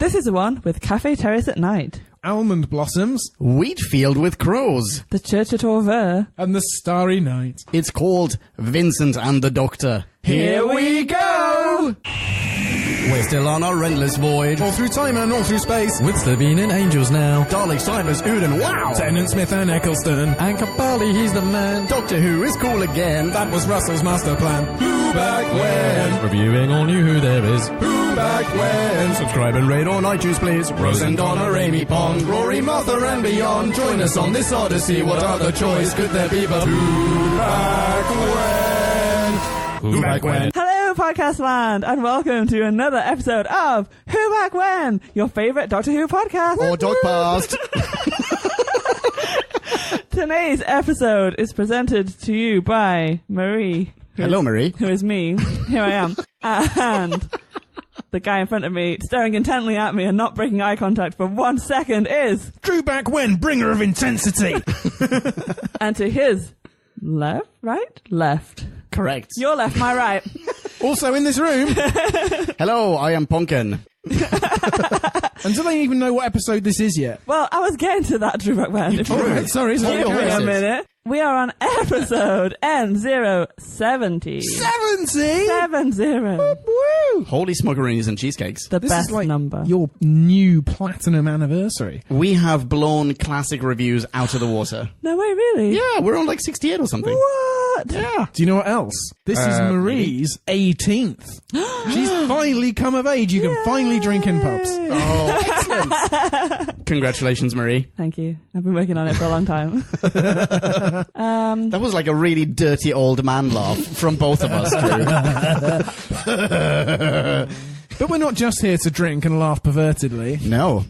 This is the one with Cafe Terrace at night. Almond blossoms. Wheat field with crows. The church at Auvers. And the starry night. It's called Vincent and the Doctor. Here we go! We're still on our endless voyage. All through time and all through space. With Sabine and Angels now. Dalek, Cybers, Uden, wow! Tennant, Smith and Eccleston. And Capaldi, he's the man. Doctor Who is cool again. That was Russell's master plan. Who back when? Reviewing all new Who there is. Who back when? Subscribe and rate on iTunes, please. Rose and Donna, Amy Pond, Rory, Martha and beyond. Join us on this odyssey. What other choice could there be but Who back when? Who back when? Hello, podcast land, and welcome to another episode of Who Back When, your favourite Doctor Who podcast. Or Dog Past. Today's episode is presented to you by Marie. Hello, Marie. Who is me. Here I am. And the guy in front of me, staring intently at me and not breaking eye contact for 1 second, is... Drew back when? Bringer of intensity. And to his left, right? Left. Correct. Your left, my right. Also in this room. Hello, I am Pumpkin. And do they even know what episode this is yet? Well, I was getting to that, Drew Backman. If you Alright, sorry. give me a minute. We are on episode N070. 70? 70. Woo! Holy smuggeries and cheesecakes. The This best is like number. your new platinum anniversary. We have blown classic reviews out of the water. No way, really? Yeah, we're on like 68 or something. What? Yeah. Do you know what else? This is Marie's 18th. She's finally come of age. You can finally drink in pubs. Oh, excellent. Congratulations, Marie. Thank you. I've been working on it for a long time. That was like a really dirty old man laugh from both of us, Drew. But we're not just here to drink and laugh pervertedly. No.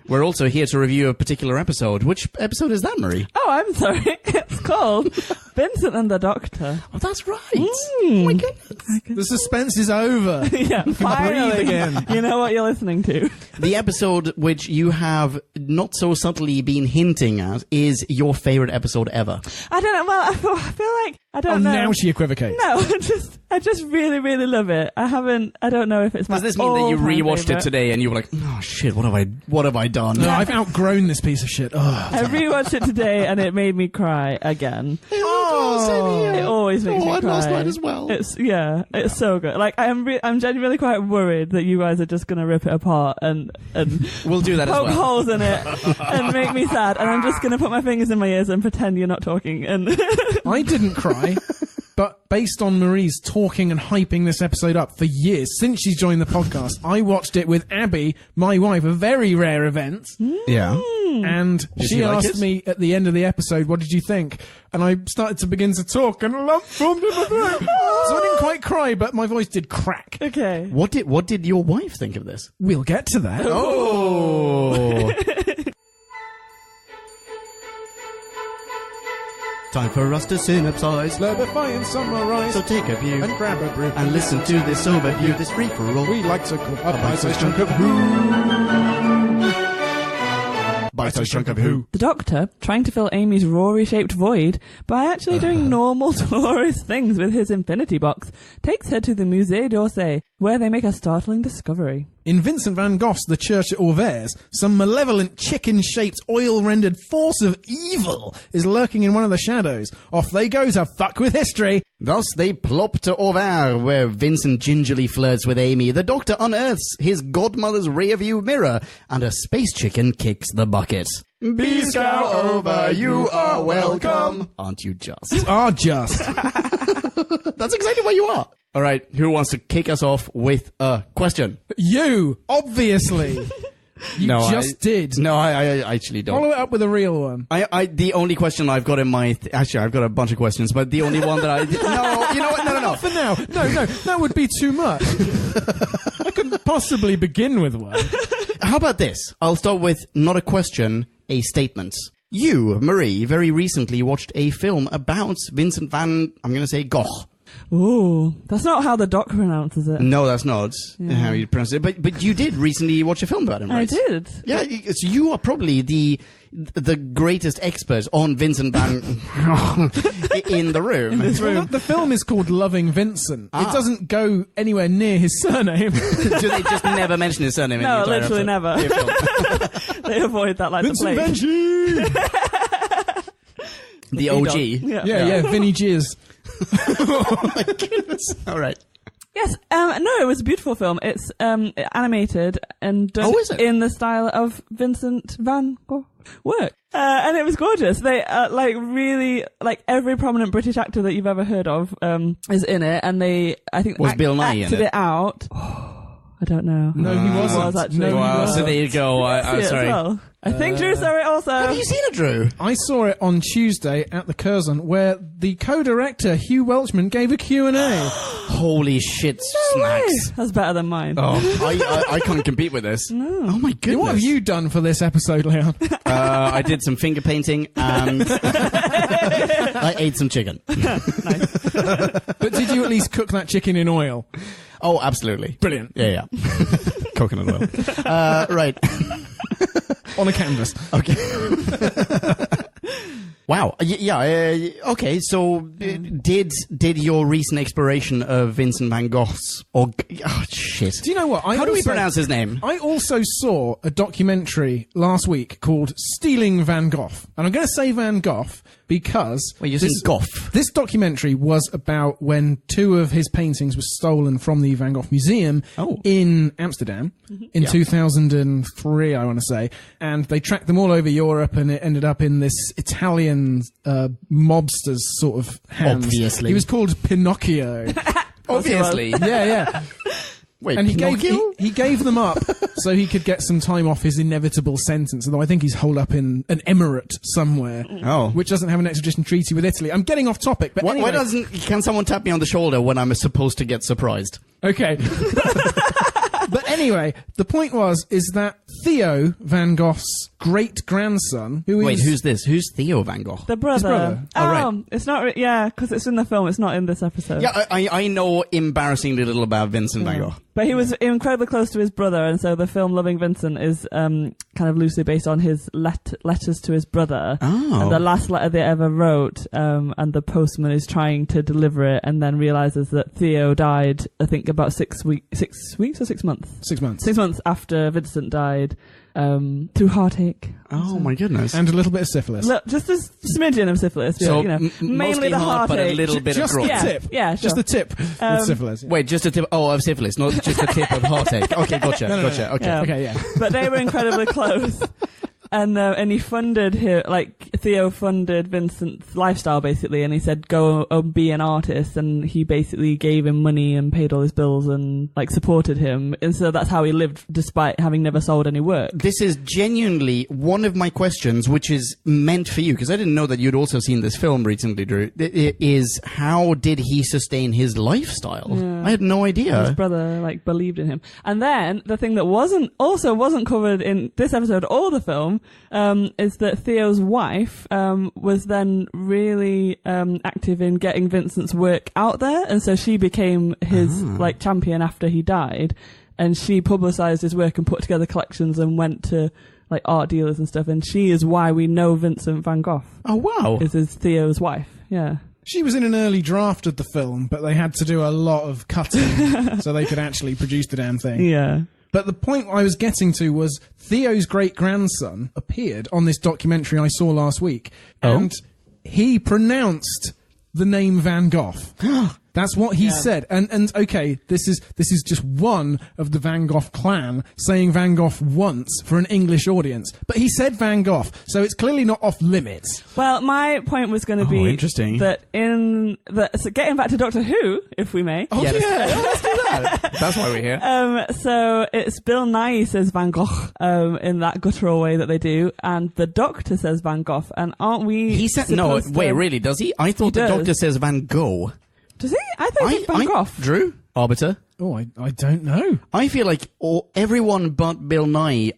We're also here to review a particular episode. Which episode is that, Marie? Oh, I'm sorry. It's called Vincent and the Doctor. Oh, that's right. Oh, my goodness. The suspense is over. Yeah, finally. Breathe again. You know what you're listening to. The episode which you have not so subtly been hinting at is your favorite episode ever. I don't know. Well, I feel like I don't know. Now she equivocates. No, I just really, really love it. I don't know if it's my Does this mean that you all-time rewatched favourite. it today and you were like, oh shit, what have I done? No, I've outgrown this piece of shit. Oh. I rewatched it today and it made me cry again. It always makes me I cry. lost mine as well. It's so good. Like I'm genuinely quite worried that you guys are just gonna rip it apart and We'll do that as poke well. holes in it and make me sad. And I'm just gonna put my fingers in my ears and pretend you're not talking. And I didn't cry, but based on Marie's talking and hyping this episode up for years, since she's joined the podcast, I watched it with Abby, my wife, a very rare event. Yeah. And Did she she like asked it? me at the end of the episode, what did you think? And I started to begin to talk and a lump formed in my throat. So I didn't quite cry, but my voice did crack. okay. What did your wife think of this? We'll get to that. Oh. Time for us to synopsize. Slurpify and summarize. So take a view And grab a brew. and listen to this overview, this free-for-all. We like to call a bite-sized chunk of who. Bite-sized chunk of who. The Doctor trying to fill Amy's Rory-shaped void by actually doing normal tourist things with his infinity box takes her to the Musée d'Orsay, where they make a startling discovery. In Vincent van Gogh's The Church at Auvers, some malevolent chicken-shaped oil-rendered force of evil is lurking in one of the shadows. Off they go to fuck with history. Thus they plop to Auvers, where Vincent gingerly flirts with Amy. The Doctor unearths his godmother's rearview mirror, and a space chicken kicks the bucket. Be scout over, you are welcome. Aren't you just? You are just. That's exactly what you are. All right, who wants to kick us off with a question? You, obviously. You just did. No, I actually don't. Follow it up with a real one. The only question I've got in my... actually, I've got a bunch of questions, but the only one that I... No, you know what? No. For now. No, that would be too much. I couldn't possibly begin with one. How about this? I'll start with not a question, a statement. You, Marie, very recently watched a film about Vincent van... I'm going to say Gogh. Ooh, that's not how the doc pronounces it. No, that's not how you pronounce it. But you did recently watch a film about him, right? I did. Yeah, so you are probably the greatest expert on Vincent van Gogh in the room. Well, the film is called Loving Vincent. It doesn't go anywhere near his surname. Do they just never mention his surname? No, in the entire literally episode? never. They avoid that like Vincent the plague. The OG. Yeah, Vinny Jizz. Oh my goodness. All right. Yes, no, it was a beautiful film. It's animated and done in the style of Vincent van Gogh work. And it was gorgeous. They, really, every prominent British actor that you've ever heard of, is in it, and I think Was Bill Nye acted in it? Out. I don't know. No, he wasn't. was actually. No, he Wow, wasn't. so there you go. I'm sorry. Well. I think Drew saw it also. Have you seen it, Drew? I saw it on Tuesday at the Curzon, where the co-director, Hugh Welchman, gave a Q&A. Holy shit, snacks. That's better than mine. Oh, I can't compete with this. No. Oh my goodness. What have you done for this episode, Leon? I did some finger painting and I ate some chicken. But did you at least cook that chicken in oil? Oh, absolutely. Brilliant. Yeah. Coconut oil. Right. On a canvas. Okay. Wow. Okay. So, did your recent exploration of Vincent van Gogh's shit? Do you know what? How do we pronounce his name? I also saw a documentary last week called Stealing Van Gogh. And I'm going to say Van Gogh because... Well, you're saying Gough. This documentary was about when 2 of his paintings were stolen from the Van Gogh Museum in Amsterdam in 2003, I want to say. And they tracked them all over Europe, and it ended up in this Italian mobster's sort of hands. Obviously. He was called Pinocchio. Obviously. Yeah. Wait, And Pinocchio? he gave them up so he could get some time off his inevitable sentence, although I think he's holed up in an emirate somewhere, which doesn't have an extradition treaty with Italy. I'm getting off topic, but anyway. Can someone tap me on the shoulder when I'm supposed to get surprised? Okay. But anyway, the point is that Theo Van Gogh's great-grandson, who's this? Who's Theo Van Gogh? The brother. brother. Oh, right. It's not, because it's in the film, it's not in this episode. Yeah, I know embarrassingly little about Vincent van Gogh. But he was incredibly close to his brother, and so the film Loving Vincent is kind of loosely based on his letters to his brother. Oh. And the last letter they ever wrote, and the postman is trying to deliver it and then realizes that Theo died, I think, about 6 weeks or 6 months? 6 months. 6 months after Vincent died, through heartache. Oh my goodness. And a little bit of syphilis. Look, just a smidgen of syphilis. So mainly mostly the heart, but a heartache. little bit Just of the growth. tip. Yeah, Just sure. the tip with syphilis. Yeah. Wait, just a tip of syphilis, not just a tip of heartache. Okay, gotcha. No. Gotcha. Okay. Yeah. Okay, yeah. But they were incredibly close. And he funded him, Theo funded Vincent's lifestyle basically, and he said go and be an artist, and he basically gave him money and paid all his bills and supported him, and so that's how he lived despite having never sold any work. This is genuinely one of my questions, which is meant for you, because I didn't know that you'd also seen this film recently, Drew. Is how did he sustain his lifestyle? Yeah. I had no idea. His brother believed in him. And then the thing that wasn't covered in this episode or the film is that Theo's wife was then really active in getting Vincent's work out there, and so she became his champion after he died, and she publicized his work and put together collections and went to art dealers and stuff, and she is why we know Vincent van Gogh. Oh wow! Is Theo's wife? Yeah. She was in an early draft of the film, but they had to do a lot of cutting so they could actually produce the damn thing. Yeah. But the point I was getting to was Theo's great-grandson appeared on this documentary I saw last week, and he pronounced the name Van Gogh. That's what he said. And okay, this is just one of the Van Gogh clan saying Van Gogh once for an English audience. But he said Van Gogh, so it's clearly not off limits. Well, my point was going to be interesting. that so getting back to Doctor Who, if we may. Oh, yeah. Let's do that. That's why we're here. So it's Bill Nye says Van Gogh in that guttural way that they do, and the Doctor says Van Gogh, and aren't we? He said really? Does he? I thought the does. Doctor says Van Gogh. Does he? I thought he said Van Gogh. Drew, Arbiter? Oh, I don't know. I feel like everyone but Bill Nye,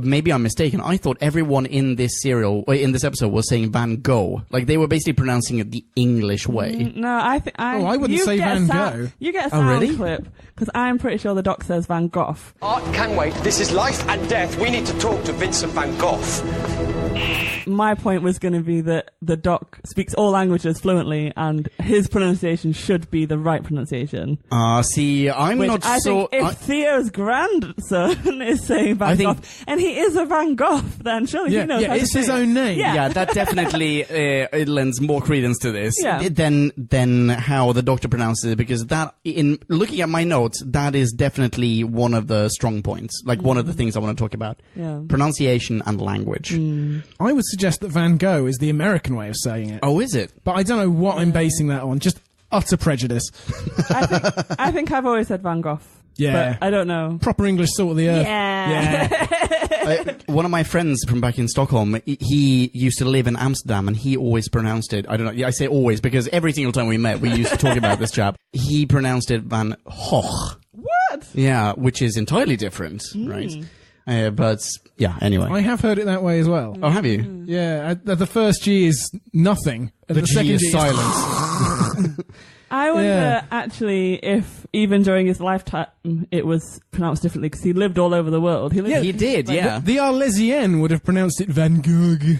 maybe I'm mistaken, I thought everyone in this episode was saying Van Gogh. Like, they were basically pronouncing it the English way. No, I wouldn't say Van Gogh. You get a sound really? clip, because I'm pretty sure the doc says Van Gogh. Art can wait. This is life and death. We need to talk to Vincent van Gogh. My point was going to be that the doc speaks all languages fluently, and his pronunciation should be the right pronunciation. See, I'm Which not I so... think if Theo's grandson is saying Van Gogh, and he is a Van Gogh, then surely he knows how to it's say his it. own name. Yeah. that definitely it lends more credence to this Yeah. than how the doctor pronounces it, because that, in looking at my notes, that is definitely one of the strong points, like one of the things I want to talk about. Yeah. Pronunciation and language. I would suggest that Van Gogh is the American way of saying it. Oh, is it? But I don't know what I'm basing that on. Just utter prejudice. I think I've always said Van Gogh. Yeah. But I don't know. Proper English salt of the earth. Yeah. One of my friends from back in Stockholm, he used to live in Amsterdam, and he always pronounced it, I don't know, I say always because every single time we met, we used to talk about this chap. He pronounced it Van Gogh. What? Yeah, which is entirely different, right? But, yeah, anyway. I have heard it that way as well. Oh, have you? Yeah, the first G is nothing, and the second G is silence. I wonder, Yeah. actually, if even during his lifetime it was pronounced differently, because he lived all over the world. He lived, He did, yeah. The Arlesienne would have pronounced it Van Gogh.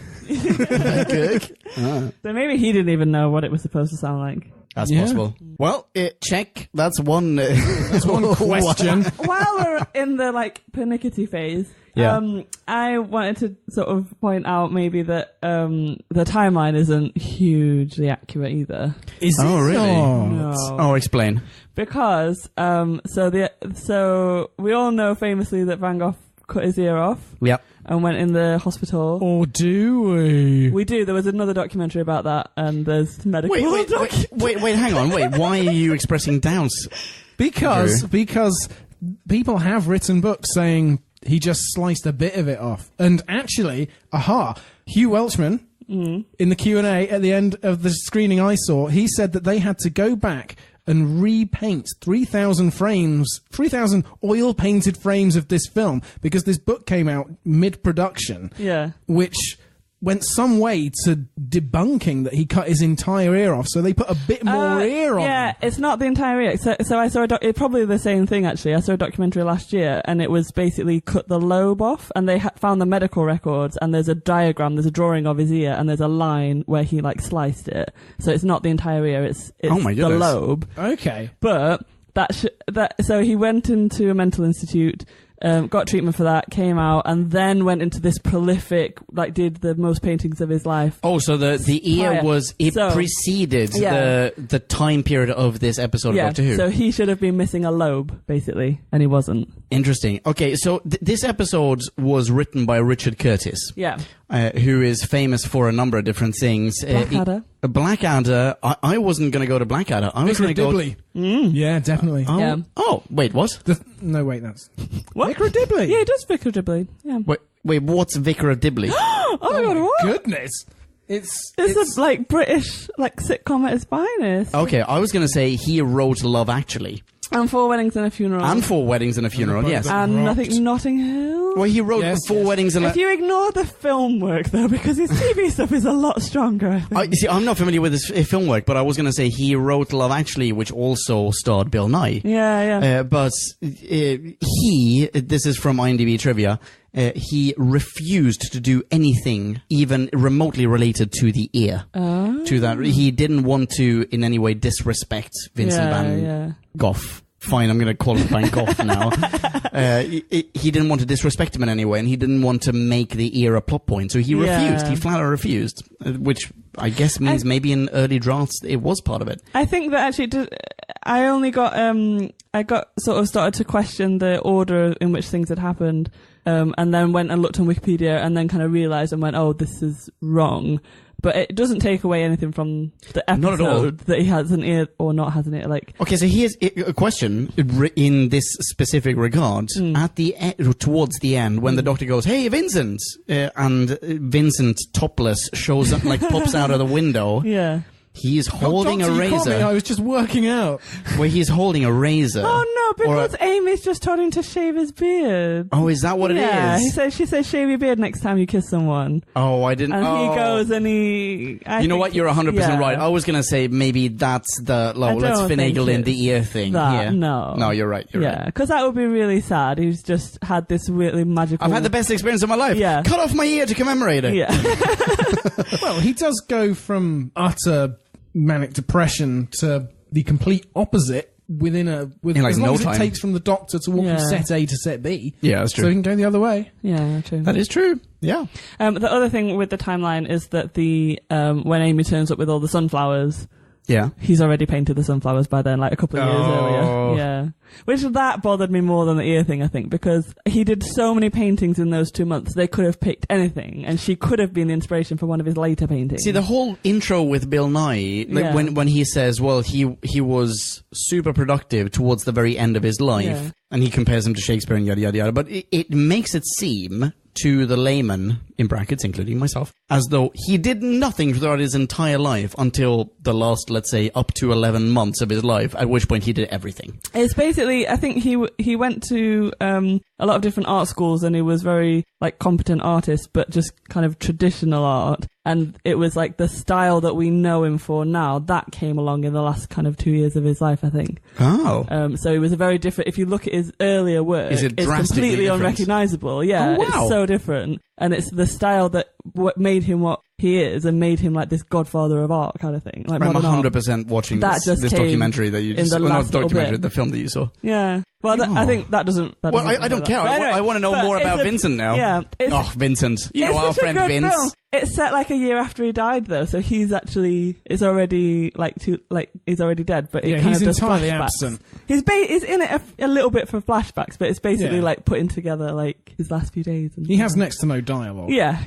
So maybe he didn't even know what it was supposed to sound like. That's Yeah. possible. Well, check. That's one. That's one question. While we're in the pernickety phase, Yeah. I wanted to sort of point out maybe that the timeline isn't hugely accurate either. Is Oh, really? Oh. No. Oh, explain. Because so we all know famously that Van Gogh cut his ear off Yep. and went in the hospital. Or do we? We do. There was another documentary about that, and there's medical. Wait, hang on. Wait, why are you expressing doubts? Because people have written books saying he just sliced a bit of it off. And actually, Hugh Welchman, in the Q&A at the end of the screening I saw, he said that they had to go back and repaint 3,000 oil-painted frames of this film because this book came out mid-production, Yeah. which went some way to debunking that he cut his entire ear off. So they put a bit more ear on. Yeah, it's not the entire ear. So I saw it's probably the same thing actually. I saw a documentary last year, and it was basically cut the lobe off, and they found the medical records, and there's a diagram, there's a drawing of his ear, and there's a line where he sliced it. So it's not the entire ear. It's Oh my the goodness. lobe. Okay. But so he went into a mental institute. Got treatment for that, came out, and then went into this prolific, did the most paintings of his life. Oh, so the ear So- preceded Yeah. the time period of this episode of Doctor Who. So he should have been missing a lobe, basically, and he wasn't. Interesting. Okay, so this episode was written by Richard Curtis. Yeah. Who is famous for a number of different things. Blackadder. Blackadder. I wasn't going to go to Blackadder. I was Vicar going of to go. Dibley. Yeah, definitely. Oh, Yeah. oh, wait, what? No, wait, that's... What? Vicar of Dibley. Yeah, he does Vicar of Dibley. Yeah. Wait, what's Vicar of Dibley? Oh my god, what? Goodness. It's It's a British sitcom at its finest. Okay, I was going to say he wrote Love Actually. And 4 Weddings and a Funeral. And 4 Weddings and a Funeral, yes. And I rocked. think Notting Hill. Well, he wrote Yes, 4 yes. Weddings and a... If you ignore the film work though, because his TV stuff is a lot stronger, I think. You see, I'm not familiar with his film work, but I was going to say he wrote Love Actually, which also starred Bill Nye. Yeah. But this is from IMDb Trivia, he refused to do anything even remotely related to the ear. To that, he didn't want to in any way disrespect Vincent van Gogh. Fine, I'm going to call him Van Gogh now. He didn't want to disrespect him in any way, and he didn't want to make the ear a plot point, so he refused. He flat out refused, which I guess means maybe in early drafts it was part of it. I think that actually, I only got, I got sort of started to question the order in which things had happened, and then went and looked on Wikipedia, and then kind of realised and went, oh, this is wrong. But it doesn't take away anything from the episode Not at all. that he has an ear or not has an ear. Okay, so here's a question in this specific regard. At the towards the end, when the doctor goes, "Hey, Vincent," and Vincent topless shows up, pops out of the window. Yeah. He's holding Doctor, a you caught me, razor. I was just working out. Where he's holding a razor. Oh no, because Amy's just told him to shave his beard. Oh, is that what it Yeah, is? she says shave your beard next time you kiss someone. Oh, I didn't. And oh. he goes and he... You know what? You're 100% right. I was going to say maybe that's the, let's don't finagle think in the it's ear thing. that, Yeah. no. No, you're right. You're Yeah, right. because that would be really sad. He's just had this really magical... I've had the best experience of my life. Yeah. Cut off my ear to commemorate it. Yeah. Well, he does go from utter manic depression to the complete opposite in like as long no as time. it takes from the Doctor to walk Yeah. from set A to set B. Yeah, that's So true. he can go the other way. Yeah, true. That is true. Yeah. The other thing with the timeline is that when Amy turns up with all the sunflowers, Yeah. he's already painted the sunflowers by then, like a couple of years Oh. earlier. Yeah. Which that bothered me more than the ear thing, I think, because he did so many paintings in those 2 months, they could have picked anything, and she could have been the inspiration for one of his later paintings. See, the whole intro with Bill Nye, Yeah. when he says, well, he was super productive towards the very end of his life, Yeah. and he compares him to Shakespeare and yada, yada, yada, but it makes it seem to the layman, in brackets, including myself, as though he did nothing throughout his entire life until the last, let's say, up to 11 months of his life, at which point he did everything. It's basically, I think he went to a lot of different art schools, and he was very like competent artist, but just kind of traditional art. And it was like the style that we know him for now, that came along in the last kind of 2 years of his life, I think. Oh. So it was a very different, if you look at his earlier work, Is it it's drastically completely different? unrecognizable. Yeah, Oh, wow. it's so different. And it's the style that what made him what he is and made him like this godfather of art kind of thing. Like I'm modern art. 100% watching That this just came documentary that you in just... the well, last not little documentary, bit. the film that you saw. Yeah. Well, I think that doesn't... Well, I don't care. But anyway, I want to know but more it's about a- Vincent now. Yeah. Oh, Vincent. You know it's our such a friend good Vince. film. It's set like a year after he died, though, so he's actually he's already he's already dead. But it Yeah, kind he's of does entirely flashbacks. absent. He's in it a little bit for flashbacks, but it's basically Yeah. like putting together like his last few days. And He has next to no dialogue. Yeah.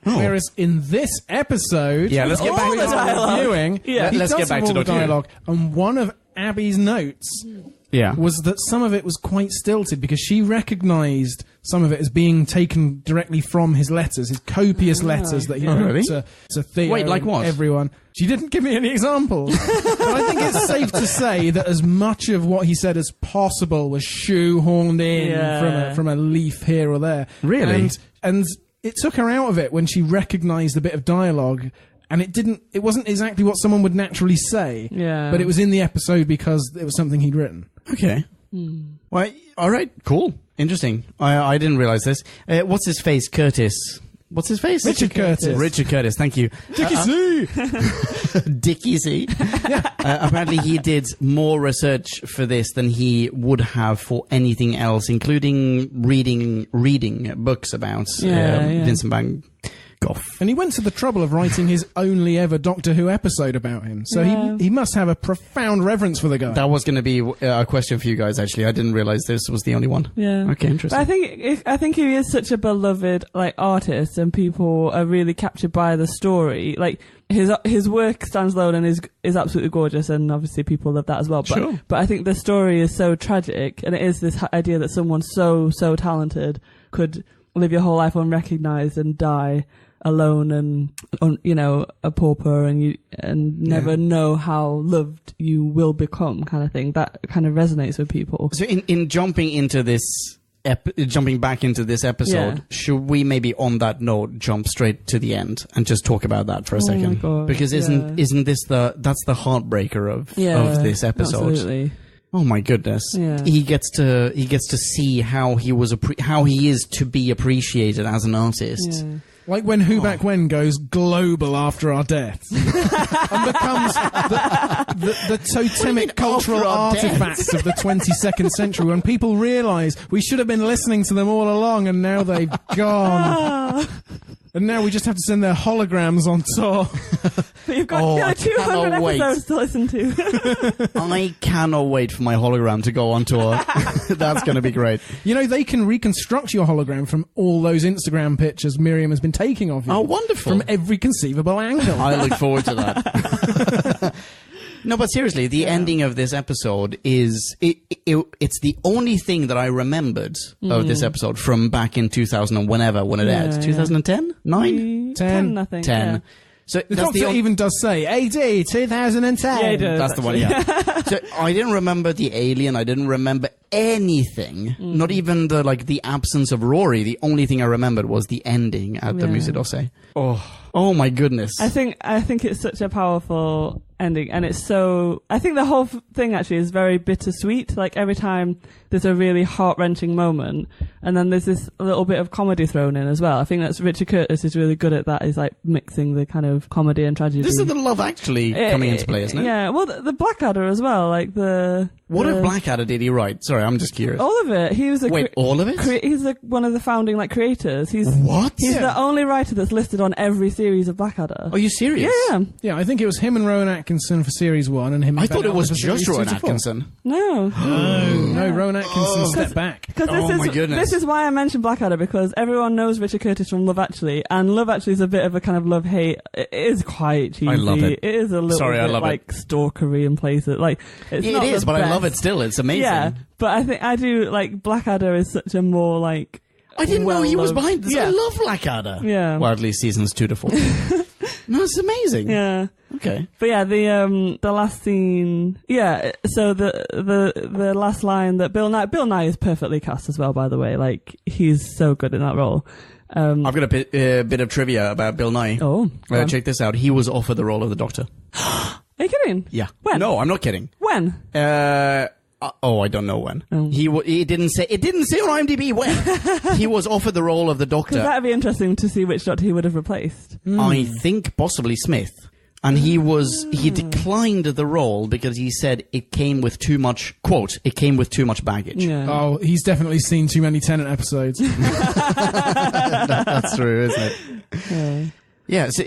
Whereas in this episode, Yeah, let's get back to the dialogue. Viewing, Yeah. he Let's does get back have to all the Doctor Who. dialogue. And one of Abby's notes Yeah. was that some of it was quite stilted because she recognised some of it as being taken directly from his letters, his copious letters that he wrote really? to Theo Wait, like and what? everyone. She didn't give me any examples. But I think it's safe to say that as much of what he said as possible was shoehorned in Yeah. from a leaf here or there. Really? And it took her out of it when she recognised a bit of dialogue. And it wasn't exactly what someone would naturally say. Yeah. But it was in the episode because it was something he'd written. Okay. Well, all right. Cool. Interesting. I didn't realize this. What's his face? Curtis. What's his face? Richard Curtis. Richard Curtis. Thank you. Dickie C! Dickie C. Apparently he did more research for this than he would have for anything else, including reading books about Vincent van Gogh. And he went to the trouble of writing his only ever Doctor Who episode about him. So Yeah. he must have a profound reverence for the guy. That was going to be a question for you guys, actually. I didn't realize this was the only one. Yeah. Okay, interesting. But I think he is such a beloved like artist, and people are really captured by the story. Like his work stands alone and is absolutely gorgeous, and obviously people love that as well. But Sure. but I think the story is so tragic, and it is this idea that someone so talented could live your whole life unrecognized and die alone and a pauper, and never know how loved you will become, kind of thing. That kind of resonates with people. So in jumping into this, jumping back into this episode, Yeah. should we maybe on that note jump straight to the end and just talk about that for a Oh my second? God, Because isn't this that's the heartbreaker of this episode? Absolutely. Oh my goodness! Yeah. He gets to see how how he is to be appreciated as an artist. Yeah. Like when Who Back When goes global after our deaths and becomes the totemic cultural after our artifacts of the 22nd century, when people realise we should have been listening to them all along and now they've gone. And now we just have to send their holograms on tour. But you've got I 200 cannot wait. episodes to listen to. I cannot wait for my hologram to go on tour. That's going to be great. You know, they can reconstruct your hologram from all those Instagram pictures Miriam has been taking of you. Oh, wonderful. From every conceivable angle. I look forward to that. No, but seriously, the ending of this episode is it's the only thing that I remembered of this episode from back in 2000 and when it aired. 2010? 9? 10, I think. 10. Yeah. So The that's Doctor even does say AD 2010. Yeah, he does. That's the one, yeah. So I didn't remember the alien. I didn't remember anything. Not even the absence of Rory. The only thing I remembered was the ending at the Musée d'Orsay. Oh my goodness. I think it's such a powerful ending, and it's so. I think the whole thing actually is very bittersweet. Like every time there's a really heart-wrenching moment, and then there's this little bit of comedy thrown in as well. I think that's Richard Curtis is really good at that. Is like mixing the kind of comedy and tragedy. This is the Love Actually coming into play, isn't it? Yeah. Well, the Blackadder as well. Like What if Blackadder did he write? Sorry, I'm just curious. all of it. He was all of it? He's one of the founding creators. He's What? He's the only writer that's listed on every series of Blackadder. Are you serious? Yeah. Yeah, I think it was him and Rowan Atkinson for series 1 and him and I Ben thought it was Allen for just series Rowan 2 to 4. Atkinson. No. No, Rowan Atkinson stepped back. Because Oh my goodness. this is why I mentioned Blackadder, because everyone knows Richard Curtis from Love Actually, and Love Actually is a bit of a kind of love-hate. It is quite cheesy. I love it. It is a little Sorry, I bit love like stalkery in places. Like it's It not is, the but I best. love it still. It's amazing. Yeah, but I think I do like Blackadder is such a more like. I didn't know he was well-loved- behind this. Yeah. I love Blackadder. Yeah. Well, at least seasons 2 to 4. No, it's amazing. Yeah. Okay. But yeah, the last scene, yeah. So the last line that Bill Nye is perfectly cast as well. By the way, like he's so good in that role. I've got a bit of trivia about Bill Nye. Oh, go on. Check this out. He was offered the role of the Doctor. Are you kidding? Yeah. When? No, I'm not kidding. When? I don't know when. Oh. He didn't say. It didn't say on IMDb when. He was offered the role of the Doctor. Because that'd be interesting to see which Doctor he would have replaced. I think possibly Smith. And he declined the role because he said it came with too much, quote, it came with too much baggage. Yeah. Oh, he's definitely seen too many Tennant episodes. That's true, isn't it? Yeah. Yeah, so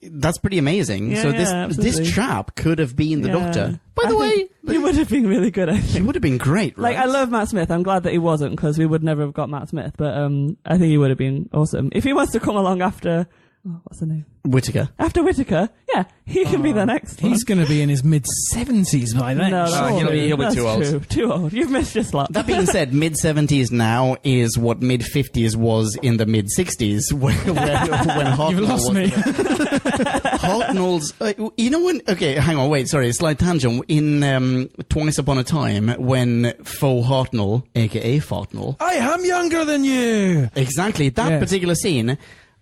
that's pretty amazing. Yeah, so yeah, absolutely. this chap could have been the Yeah. Doctor. By I the way, think he would have been really good, I he think. would have been great, right? Like, I love Matt Smith. I'm glad that he wasn't, because we would never have got Matt Smith. But I think he would have been awesome. If he wants to come along after... Oh, what's the name? Whittaker. After Whittaker, yeah, he can be the next one. He's going to be in his mid-70s by then. No, he'll be that's too old. True. Too old. You've missed your slot. That being said, mid-70s now is what mid-50s was in the mid-60s when Hartnell You've lost me. Hartnell's... you know when... Okay, hang on, wait, sorry, slight tangent. In Twice Upon a Time, when Faux Hartnell, a.k.a. Fartnell... I am younger than you! Exactly, that Yes. particular scene...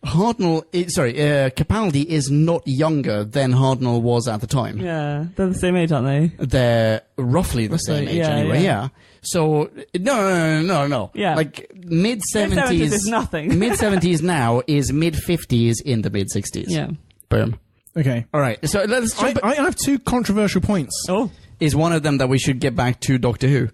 Capaldi is not younger than Hartnell was at the time. Yeah, they're the same age, aren't they? They're roughly the same age yeah, anyway, yeah. yeah. So, no. Yeah. Like, mid-70s... Mid-70s is nothing. Mid-70s now is mid-50s in the mid-60s. Yeah. Boom. Okay. All right, so let's jump... I have two controversial points. Oh. Is one of them that we should get back to Doctor Who?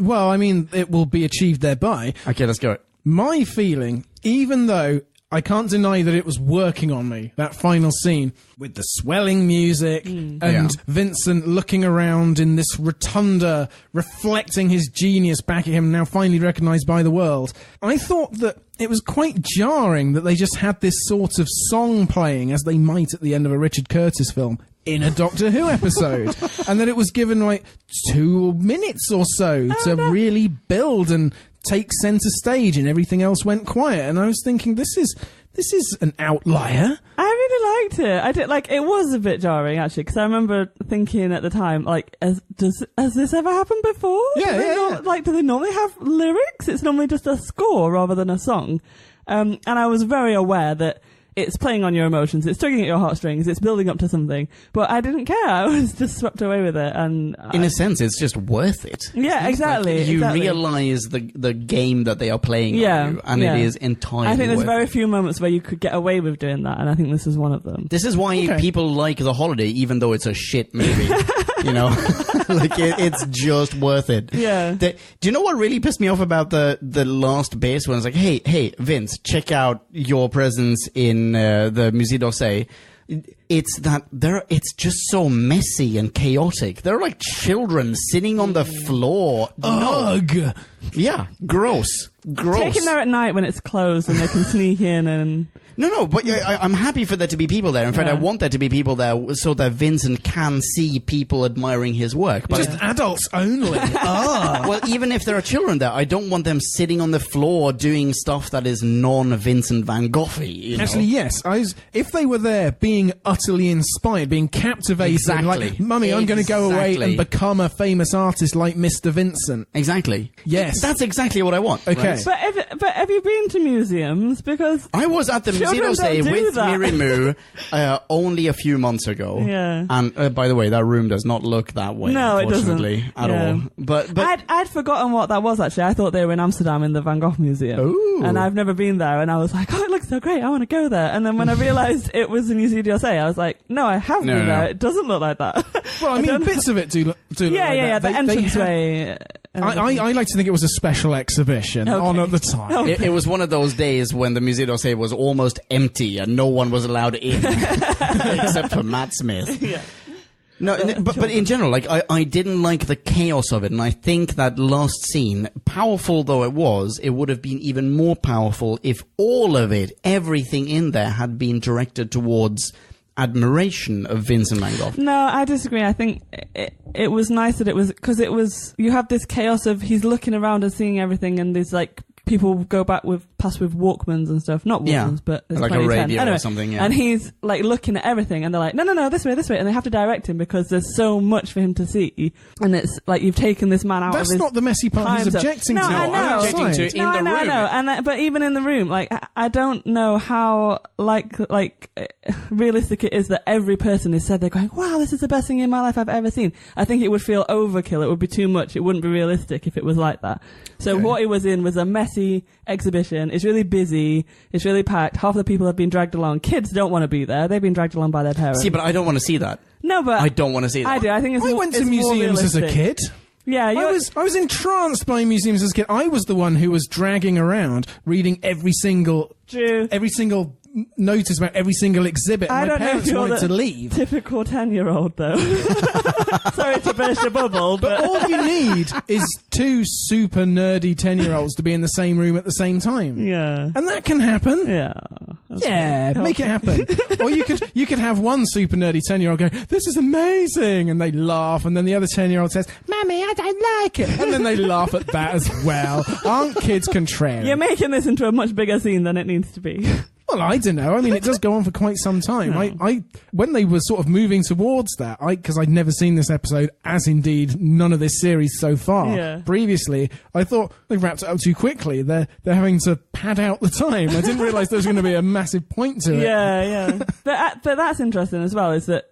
Well, I mean, it will be achieved thereby. Okay, let's go. My feeling, even though I can't deny that it was working on me, that final scene with the swelling music and Yeah. Vincent looking around in this rotunda, reflecting his genius back at him, now finally recognised by the world. I thought that it was quite jarring that they just had this sort of song playing, as they might at the end of a Richard Curtis film, in a Doctor Who episode. And that it was given like 2 minutes or so to really build and take centre stage, and everything else went quiet. And I was thinking, this is an outlier. I really liked it. I did it was a bit jarring actually, because I remember thinking at the time, like, has this ever happened before? Yeah, Do they normally have lyrics? It's normally just a score rather than a song. And I was very aware that it's playing on your emotions, it's tugging at your heartstrings, it's building up to something. But I didn't care. I was just swept away with it. And In a sense, it's just worth it. yeah, exactly. You exactly. realise the game that they are playing on you, and it is entirely I think there's worth very it. few moments where you could get away with doing that, and I think this is one of them. This is why Okay. people like The Holiday, even though it's a shit movie. You know, it's just worth it. Yeah. Do you know what really pissed me off about the last bit when it's like, hey, Vince, check out your presence in the Musée d'Orsay. It's that it's just so messy and chaotic. There are like children sitting on the floor. Ugh! Yeah, gross. gross. Take him there at night when it's closed and they can sneak in and... No, but I'm happy for there to be people there. In fact, I want there to be people there so that Vincent can see people admiring his work. But Just adults only. well, even if there are children there, I don't want them sitting on the floor doing stuff that is non-Vincent van Gogh-y, you know? Actually, yes. If they were there being utterly inspired, being captivated, Exactly. like, Mummy, I'm going to go away Exactly. and become a famous artist like Mr. Vincent. Exactly. Yes. That's exactly what I want. Okay. right? But have you been to museums? Because... I was at the Children Museum Day don't do with that. Mirimu only a few months ago. Yeah. And by the way, that room does not look that way. No, it doesn't. Unfortunately, at Yeah. all. But I'd forgotten what that was, actually. I thought they were in Amsterdam in the Van Gogh Museum. Ooh. And I've never been there, and I was like, oh, it looks so great, I want to go there. And then when I realised it was in UCDSA, I was like, no, I have been there. It doesn't look like that. Well, I mean, bits of it do look like yeah, that. the They entranceway. I like to think it was a special exhibition on at the time. Okay. it was one of those days when the Musée d'Orsay was almost empty and no one was allowed in except for Matt Smith. Yeah. No, but in general, like I didn't like the chaos of it, and I think that last scene, powerful though it was, it would have been even more powerful if all of it, everything in there, had been directed towards admiration of Vincent van Gogh. No, I disagree. I think it was nice that it was, because it was, you have this chaos of he's looking around and seeing everything, and there's like people go past with Walkmans and stuff. Not Walkmans, Yeah. but it's Like a 2010. radio or Anyway, something, yeah. And he's like looking at everything, and they're like, no, this way, and they have to direct him because there's so much for him to see, and it's like you've taken this man out That's of his not the messy part he's time zone. objecting No, to. I know. I'm objecting to it in the room. I know. And but even in the room, like I don't know how like realistic it is that every person is said they're going, wow, this is the best thing in my life I've ever seen. I think it would feel overkill. It would be too much. It wouldn't be realistic if it was like that. So what he was in was a messy exhibition. It's really busy. It's really packed. Half the people have been dragged along. Kids don't want to be there. They've been dragged along by their parents. See, but I don't want to see that. No, but I don't want to see that. I do. I think it's I more, went to it's more museums as a realistic. kid. Yeah, I was entranced by museums as a kid. I was the one who was dragging around, reading every single Drew. notice about every single exhibit. I My don't know if parents you're wanted the to leave. typical 10-year-old, though. Sorry to burst your bubble, but All you need is two super nerdy 10-year-olds to be in the same room at the same time. yeah, And that can happen. yeah. Yeah, make it happen. Or you could have one super nerdy 10-year-old go, this is amazing, and they laugh, and then the other 10-year-old says, Mummy, I don't like it. And then they laugh at that as well. Aren't kids contrary? You're making this into a much bigger scene than it needs to be. Well, I don't know. I mean, it does go on for quite some time. No. I when they were sort of moving towards that, because I'd never seen this episode, as indeed none of this series so far. Yeah. Previously, I thought they wrapped it up too quickly. They're having to pad out the time. I didn't realise there was going to be a massive point to it. Yeah. But that's interesting as well, is that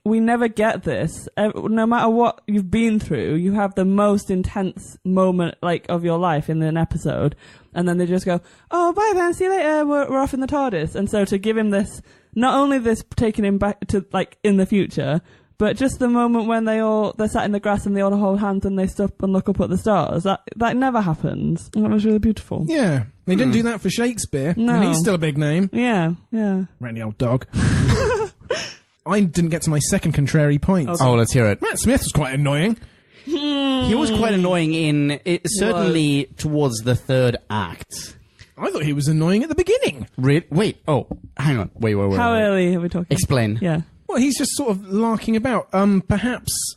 we never get this. No matter what you've been through, you have the most intense moment of your life in an episode. And then they just go, oh, bye then, see you later, we're off in the TARDIS. And so to give him this, not only this taking him back to, in the future, but just the moment when they're sat in the grass and they all hold hands and they stop and look up at the stars, that never happens. And that was really beautiful. Yeah. They didn't do that for Shakespeare. No. And he's still a big name. Yeah. Randy old dog. I didn't get to my second contrary point. Okay. Oh, let's hear it. Matt Smith was quite annoying. He was quite annoying certainly towards the third act. I thought he was annoying at the beginning. Wait. Oh, hang on. Wait. How early are we talking? Explain. Yeah. Well, he's just sort of larking about. Perhaps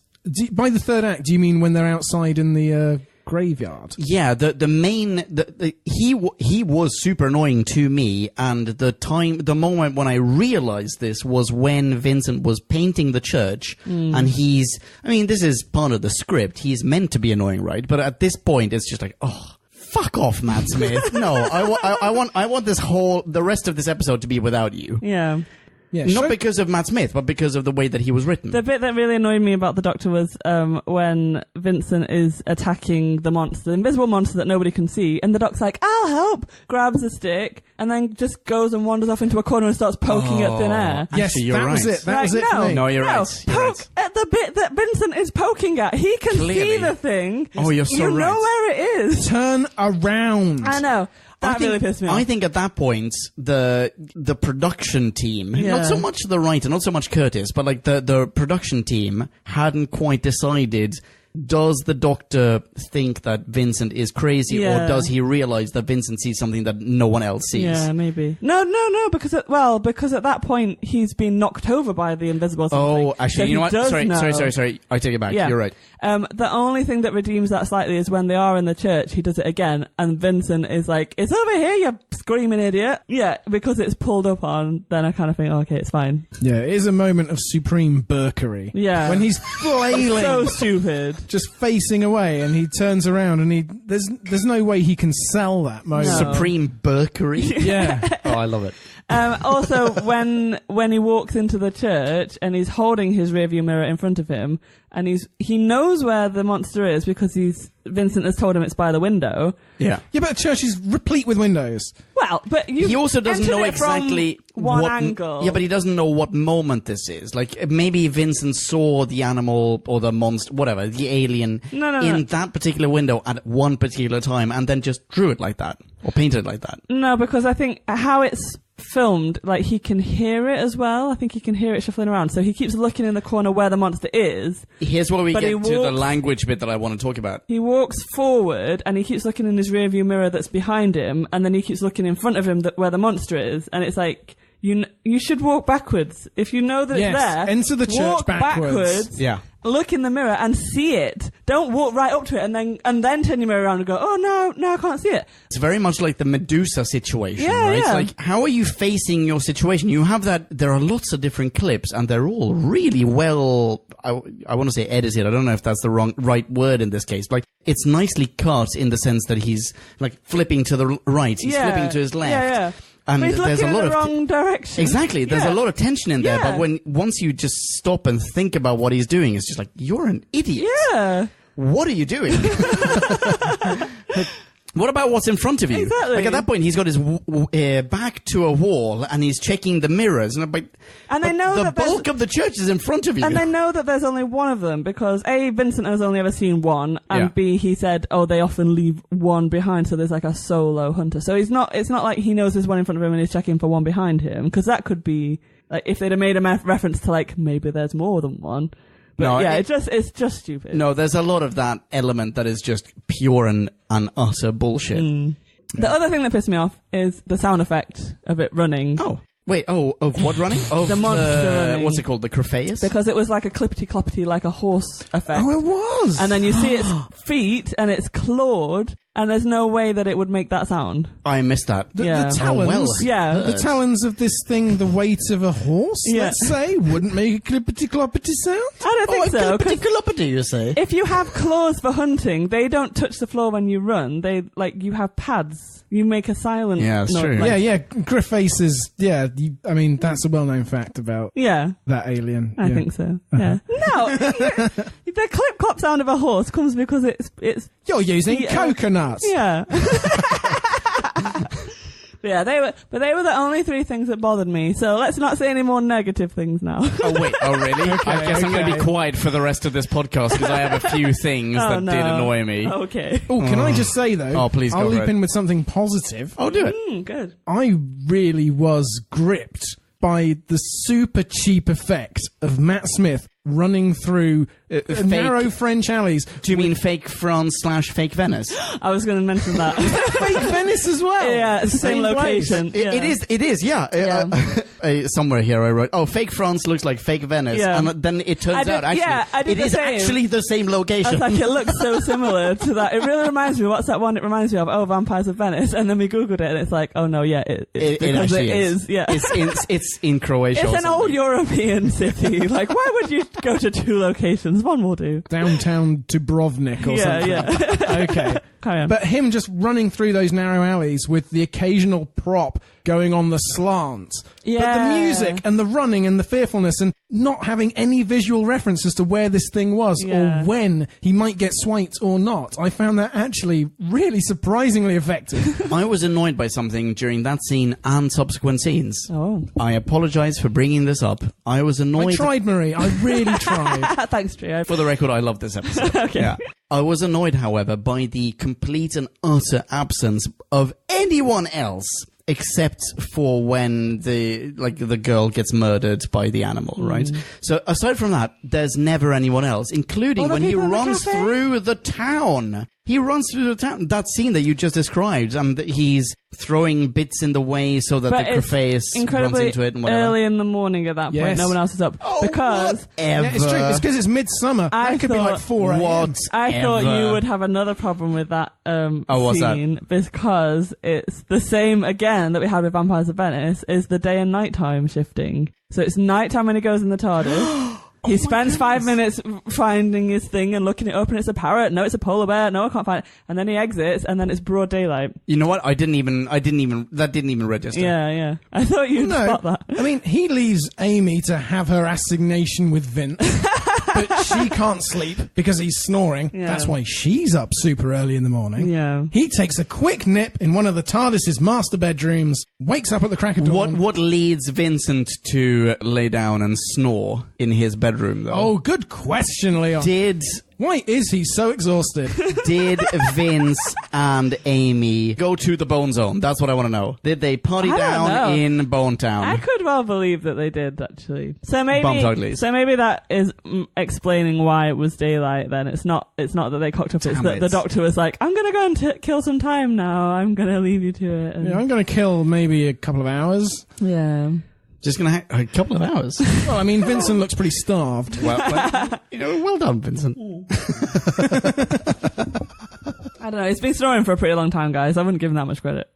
by the third act, do you mean when they're outside in the graveyard? Yeah, he was super annoying to me, and the moment when I realized this was when Vincent was painting the church, and this is part of the script. He's meant to be annoying, right? But at this point, it's just like, oh, fuck off, Matt Smith. No, I want the rest of this episode to be without you. Yeah. Yeah, Not because of Matt Smith, but because of the way that he was written. The bit that really annoyed me about the Doctor was when Vincent is attacking the monster, the invisible monster that nobody can see, and the Doc's like, I'll help, grabs a stick, and then just goes and wanders off into a corner and starts poking at thin air. Yes, Actually, you're that was right. it. That was it for me. No, you're right. You're Poke right. at the bit that Vincent is poking at. He can see Clearly. the thing. Oh, you're so You know right. where it is. Turn around. I know. That really pissed me off. I think at that point, the production team, Yeah. not so much the writer, not so much Curtis, but the production team hadn't quite decided does the Doctor think that Vincent is crazy, Yeah. or does he realize that Vincent sees something that no one else sees? Yeah, maybe. No, because at that point he's been knocked over by the invisible something. Oh, actually, So you know what? he does know. Sorry. I take it back. Yeah. You're right. The only thing that redeems that slightly is when they are in the church, he does it again, and Vincent is like, "It's over here, you screaming idiot!" Yeah, because it's pulled up on. Then I kind of think, oh, okay, it's fine. Yeah, it is a moment of supreme burkery. Yeah. When he's flailing, So stupid. just facing away, and he turns around, and there's no way he can sell that moment. No. Supreme burkery. Yeah. Oh, I love it. Also, when he walks into the church and he's holding his rearview mirror in front of him, and he knows where the monster is because Vincent has told him it's by the window. Yeah. Yeah, but the church is replete with windows. Well, but He also doesn't know exactly one what angle. Yeah, but he doesn't know what moment this is. Like maybe Vincent saw the animal or the monster, whatever, the alien, in that particular window at one particular time, and then just drew it like that or painted it like that. No, because I think how it's filmed, like he can hear it as well. I think he can hear it shuffling around, so he keeps looking in the corner where the monster is. Here's where we But get he to the walks- language bit that I want to talk about. He walks forward and he keeps looking in his rearview mirror that's behind him, and then he keeps looking in front of him where the monster is, and it's like, you should walk backwards. If you know that Yes, it's there, enter the church walk backwards. Yeah. Look in the mirror and see it. Don't walk right up to it and then turn your mirror around and go, oh no, I can't see it. It's very much like the Medusa situation, Yeah, right? It's yeah. like, how are you facing your situation? You have that, there are lots of different clips, and they're all really well, I want to say edited. I don't know if that's the right word in this case. Like, it's nicely cut in the sense that he's like flipping to the right, he's flipping to his left. Yeah. And But he's there's looking a lot in the of wrong direction. Exactly. There's a lot of tension in there, Yeah. but once you just stop and think about what he's doing, it's just like, you're an idiot. Yeah. What are you doing? What about what's in front of you? Exactly. Like at that point, he's got his back to a wall and he's checking the mirrors. And I know the that there's- bulk of the church is in front of you. And I know that there's only one of them because A, Vincent has only ever seen one, and Yeah. B, he said, they often leave one behind, so there's like a solo hunter. So it's not like he knows there's one in front of him and he's checking for one behind him, because that could be, like, if they'd have made a reference to, like, maybe there's more than one. But No, yeah, it's just stupid. No, there's a lot of that element that is just pure and utter bullshit. The other thing that pissed me off is the sound effect of it running. Oh. Wait, of what running? Of The monster running. What's it called? The Crephaeus? Because it was like a clippity-cloppity, like a horse effect. Oh, it was. And then you see its feet and it's clawed, and there's no way that it would make that sound. I missed that. The Yeah. talons, well Yeah. heard. the talons of this thing, the weight of a horse, Yeah. let's say, wouldn't make a clippity-cloppity sound. I don't think so. 'Cause Clippity-cloppity, you say? if you have claws for hunting, they don't touch the floor when you run. They, like, you have pads. You make a silent Yeah, it's noise, true. like- Yeah, Grifface is, that's a well-known fact about Yeah. that alien. I yeah. think so. Yeah. No, the clip-clop sound of a horse comes because it's You're using Yeah. coconuts. yeah. Yeah, they were the only three things that bothered me. So let's not say any more negative things now. Oh, wait. Oh, really? I guess I'm going to be okay. quiet for the rest of this podcast because I have a few things Oh, that no. did annoy me. Okay. Oh, can I just say, though? Oh, please go I'll for leap it. in with something positive. Oh, do it. Good. I really was gripped by the super cheap effect of Matt Smith running through narrow French alleys. Do you mean fake France / fake Venice? I was going to mention that. Fake Venice as well. Yeah, it's the same place. location. Yeah. It is, yeah. Somewhere here I wrote, fake France looks like fake Venice. Yeah. And then it turns out, I actually, did it the is same. actually the same I location. was like, it looks so similar to that. It really reminds me. What's that one? It reminds me of Vampires of Venice. And then we googled it, and it's like, oh no, yeah, it because actually it is. Yeah, it's in Croatia. it's or an something. old European city. Like, why would you go to two locations? One will do. Downtown Dubrovnik or something. Yeah. Okay. Carry on. But him just running through those narrow alleys with the occasional prop going on the slant. But Yeah. the music and the running and the fearfulness and not having any visual reference as to where this thing was Yeah. or when he might get swiped or not. I found that actually really surprisingly effective. I was annoyed by something during that scene and subsequent scenes. Oh. I apologize for bringing this up. I was annoyed. I tried, Marie. I really tried. Thanks, Trio. For the record, I love this episode. Okay. Yeah. I was annoyed, however, by the complete and utter absence of anyone else except for when the girl gets murdered by the animal, right? So aside from that, there's never anyone else, including when he runs through the town. He runs through the town. That scene that you just described, he's throwing bits in the way so that the Crefface runs into it and whatever. Early in the morning at that point. No one else is up. Because whatever. Yeah, it's true. It's because it's midsummer. It could be like 4 a.m. I thought you would have another problem with that what's scene because it's the same again that we had with Vampires of Venice, is the day and nighttime shifting. So it's nighttime when he goes in the TARDIS. He spends 5 minutes finding his thing and looking it up, and it's a parrot. No, it's a polar bear. No, I can't find it. And then he exits, and then it's broad daylight. You know what? That didn't even register. Yeah. I thought you'd spot that. I mean, he leaves Amy to have her assignation with Vince. But she can't sleep because he's snoring. Yeah. That's why she's up super early in the morning. Yeah. He takes a quick nip in one of the TARDIS's master bedrooms, wakes up at the crack of dawn. What leads Vincent to lay down and snore in his bedroom, though? Oh, good question, Leon. Why is he so exhausted? Did Vince and Amy go to the Bone Zone? That's what I want to know. Did they party down in Bone Town? I could well believe that they did, actually. So maybe that is explaining why it was daylight then. It's not that they cocked up. It's that the doctor was like, I'm going to go and kill some time now. I'm going to leave you to it. And I'm going to kill maybe a couple of hours. Yeah. Just going to a couple of hours. Well, I mean, Vincent looks pretty starved. Well done, Vincent. I don't know. He's been snoring for a pretty long time, guys. I wouldn't give him that much credit.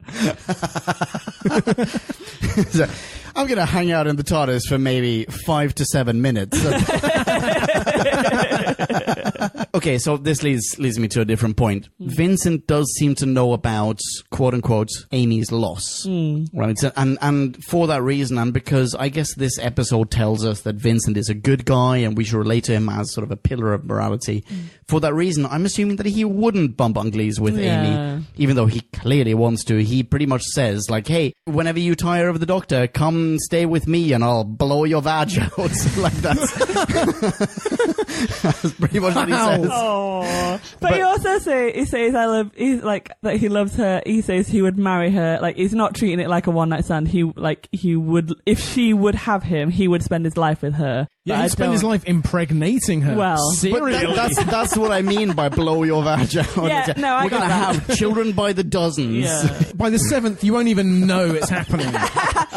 So, I'm going to hang out in the TARDIS for maybe 5 to 7 minutes. Okay, so this leads me to a different point. Vincent does seem to know about, quote-unquote, Amy's loss. Right? And for that reason, and because I guess this episode tells us that Vincent is a good guy and we should relate to him as sort of a pillar of morality, for that reason, I'm assuming that he wouldn't bump uglies with Amy, even though he clearly wants to. He pretty much says, like, hey, whenever you tire of the doctor, come stay with me and I'll blow your vag out. Like that's pretty much what he says. Oh, but he also says that he loves her. He says he would marry her. Like, he's not treating it like a one night stand. He would, if she would have him, he would spend his life with her. Yeah, he'd spend his life impregnating her. Well, seriously. That's what I mean by blow your vag out. Yeah, no, I We're got gonna that. have children by the dozens. Yeah. By the 7th, you won't even know it's happening.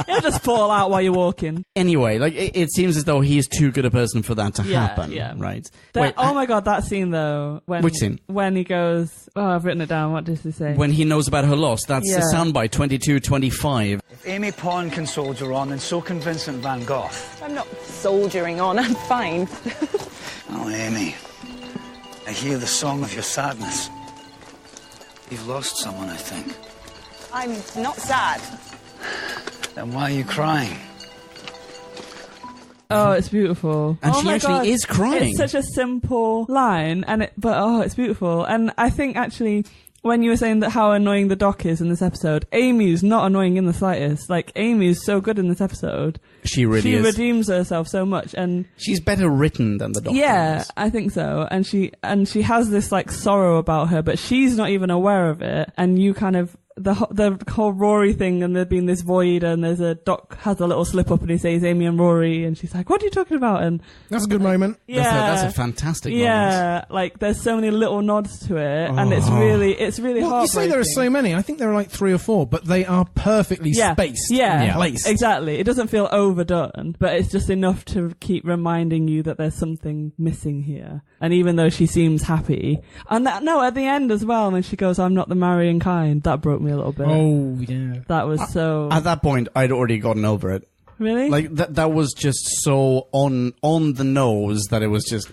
He'll just fall out while you're walking. Anyway, like it seems as though he's too good a person for that to happen. Yeah. Right. My god, that scene though. Which scene? When he goes, I've written it down. What does he say? When he knows about her loss. That's the soundbite 22:25. If Amy Pond can soldier on, then so can Vincent van Gogh. I'm not soldiering on, I'm fine. Oh, Amy, I hear the song of your sadness. You've lost someone, I think. I'm not sad. Then why are you crying? Oh, it's beautiful. And she my actually God. is crying. It's such a simple line, but it's beautiful. And I think actually, when you were saying that how annoying the doc is in this episode, Amy's not annoying in the slightest. Like, Amy's so good in this episode. She really is. She redeems herself so much, and she's better written than the Doctor. Yeah, is. I think so. And she has this like sorrow about her, but she's not even aware of it. And you kind of the whole Rory thing, and there being this void, and there's a Doc has a little slip up, and he says Amy and Rory, and she's like, "What are you talking about?" And that's a good moment. Yeah, that's a fantastic moment. Yeah, like there's so many little nods to it, and it's really well, you say there are so many. I think there are like 3 or 4, but they are perfectly spaced. Yeah, placed. Exactly. It doesn't feel overdone, but it's just enough to keep reminding you that there's something missing here. And even though she seems happy, and at the end as well, when she goes, "I'm not the marrying kind," that broke me a little bit. Oh yeah, that was so. At that point, I'd already gotten over it. Really? Like that was just so on the nose that it was just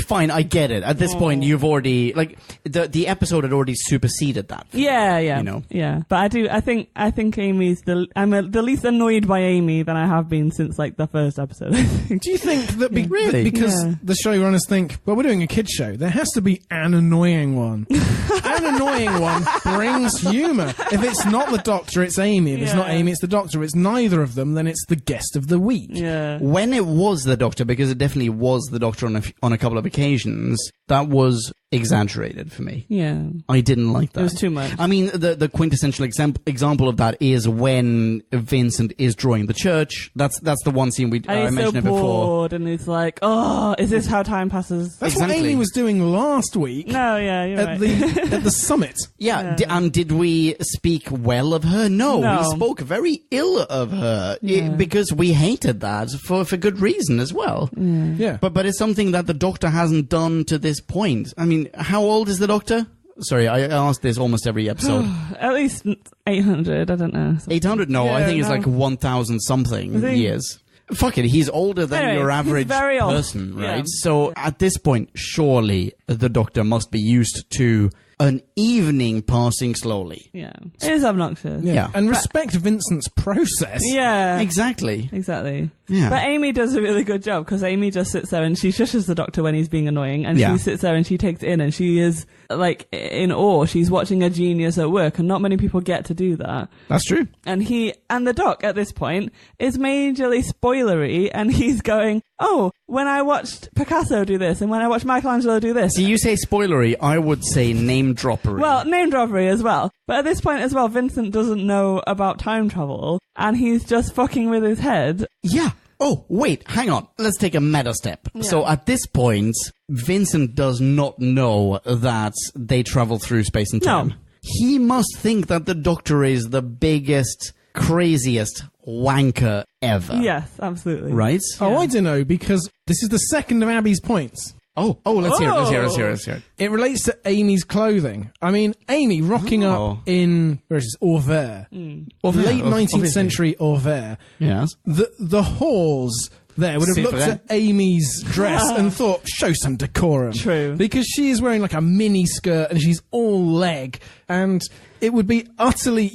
fine. I get it. At this point, you've already like the episode had already superseded that. Yeah. You know. Yeah, but I think Amy's I'm the least annoyed by Amy than I have been since like the first episode. Do you think that really? Because the showrunners think, well, we're doing a kids show, there has to be an annoying one. An annoying one brings humour. If it's not the Doctor, it's Amy. If it's not Amy, it's the Doctor. If it's neither of them, then it's the guest of the week. Yeah. When it was the Doctor, because it definitely was the Doctor on a couple of occasions, that was exaggerated for me. Yeah. I didn't like that. It was too much. I mean, the quintessential example of that is when Vincent is drawing the church. That's the one scene And I he's mentioned so it before. bored, and he's like, "Oh, is this how time passes?" That's Exactly. what Amy was doing last week No, yeah, you're at right. the at the summit. Yeah, and did we speak well of her? No, No. we spoke very ill of her Yeah. because we hated that for good reason as well. Yeah. But it's something that the Doctor hasn't done to this point. I mean, how old is the Doctor? Sorry, I ask this almost every episode. At least 800. I don't know. 800? No, I Yeah, think it's no. like 1,000 something Is he? years. Fuck it, he's older than Anyway, your he's average very old. person, right? Yeah. So at this point, surely the Doctor must be used to an evening passing slowly. Yeah, it is obnoxious. Yeah. And respect Vincent's process. Yeah. Exactly. Exactly. Yeah. But Amy does a really good job because Amy just sits there and she shushes the Doctor when he's being annoying, and Yeah. she sits there and she takes it in, and she is like in awe. She's watching a genius at work, and not many people get to do that. That's true. And the Doc at this point is majorly spoilery, and he's going, "Oh, when I watched Picasso do this, and when I watched Michelangelo do this." So you say spoilery, I would say name droppery. Well, name droppery as well. But at this point as well, Vincent doesn't know about time travel, and he's just fucking with his head. yeah. Oh, wait, hang on. Let's take a meta step. So at this point, Vincent does not know that they travel through space and time. No. He must think that the Doctor is the biggest, craziest wanker ever. Yes, absolutely. Right? Oh, I don't know, because this is the second of Abby's points. Oh, let's hear it. It relates to Amy's clothing. I mean, Amy rocking up in, where is this, Orvers. Late 19th century Orvers. Yes. The halls there would have C'est looked vrai. at Amy's dress and thought, show some decorum. True. Because she is wearing like a mini skirt and she's all leg. And it would be utterly...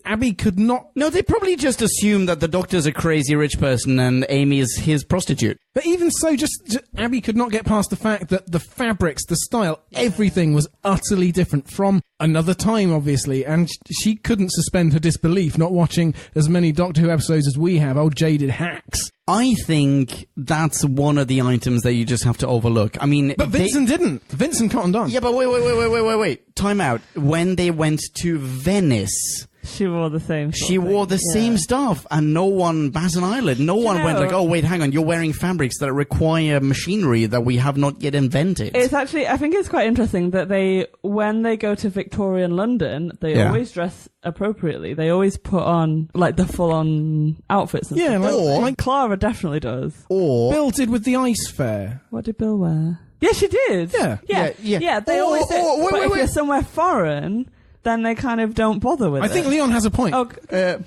Abby could not... No, they probably just assume that the Doctor's a crazy rich person and Amy is his prostitute. But even so, just Abby could not get past the fact that the fabrics, the style, everything was utterly different from another time, obviously, and she couldn't suspend her disbelief not watching as many Doctor Who episodes as we have, old jaded hacks. I think that's one of the items that you just have to overlook. I mean... But Vincent didn't. Vincent cottoned on. Yeah, but wait. Time out. When they went to Venice... She wore the same. She wore the same stuff, and no one bat an eyelid. No one went like, "Oh, wait, hang on, you're wearing fabrics that require machinery that we have not yet invented." It's actually, I think it's quite interesting that when they go to Victorian London, they always dress appropriately. They always put on like the full-on outfits. And Yeah, stuff. like Clara definitely does. Or Bill did with the ice fair. What did Bill wear? Yeah, she did. Yeah. Yeah. They always. But if you're somewhere foreign, then they kind of don't bother with it. I think Leon has a point. Oh,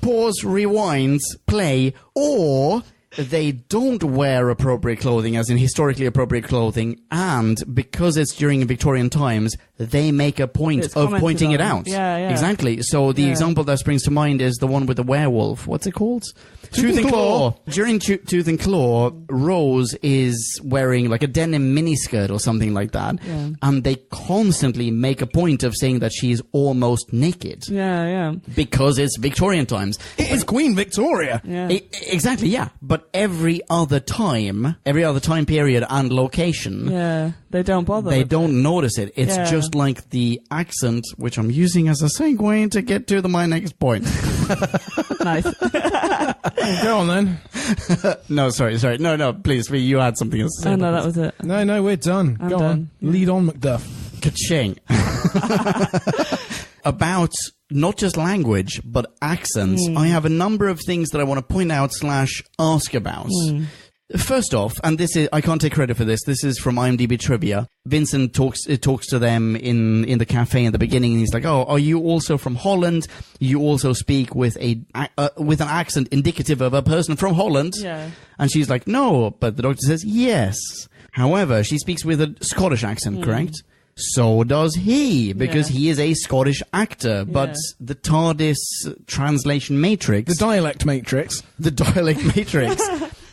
pause, rewinds, play, or they don't wear appropriate clothing, as in historically appropriate clothing, and because it's during Victorian times, they make a point It's of commented pointing it on. out. Yeah. Exactly. So the example that springs to mind is the one with the werewolf. What's it called? Tooth and Claw. During Tooth and Claw, Rose is wearing like a denim miniskirt or something like that, and they constantly make a point of saying that she's almost naked. Yeah. Because it's Victorian times. It is Queen Victoria. Yeah. Exactly, yeah. But every other time period and location, Yeah. They don't bother. they with don't notice it. It's Yeah. just like the accent, which I'm using as a segue to get to my next point. it. Nice. Go on then. No, sorry. No, please, you had something else to say. Oh no, about that was it. No, we're done. I'm Go done. on. Lead on, Macduff. Ka-ching. About not just language, but accents, I have a number of things that I want to point out / ask about. First off, and this is, I can't take credit for this is from IMDb Trivia. Vincent talks to them in the cafe in the beginning, and he's like, "Oh, are you also from Holland? You also speak with an accent indicative of a person from Holland?" Yeah. And she's like, "No," but the Doctor says, "Yes." However, she speaks with a Scottish accent, correct? So does he, because he is a Scottish actor, but the TARDIS translation matrix... The dialect matrix. The dialect matrix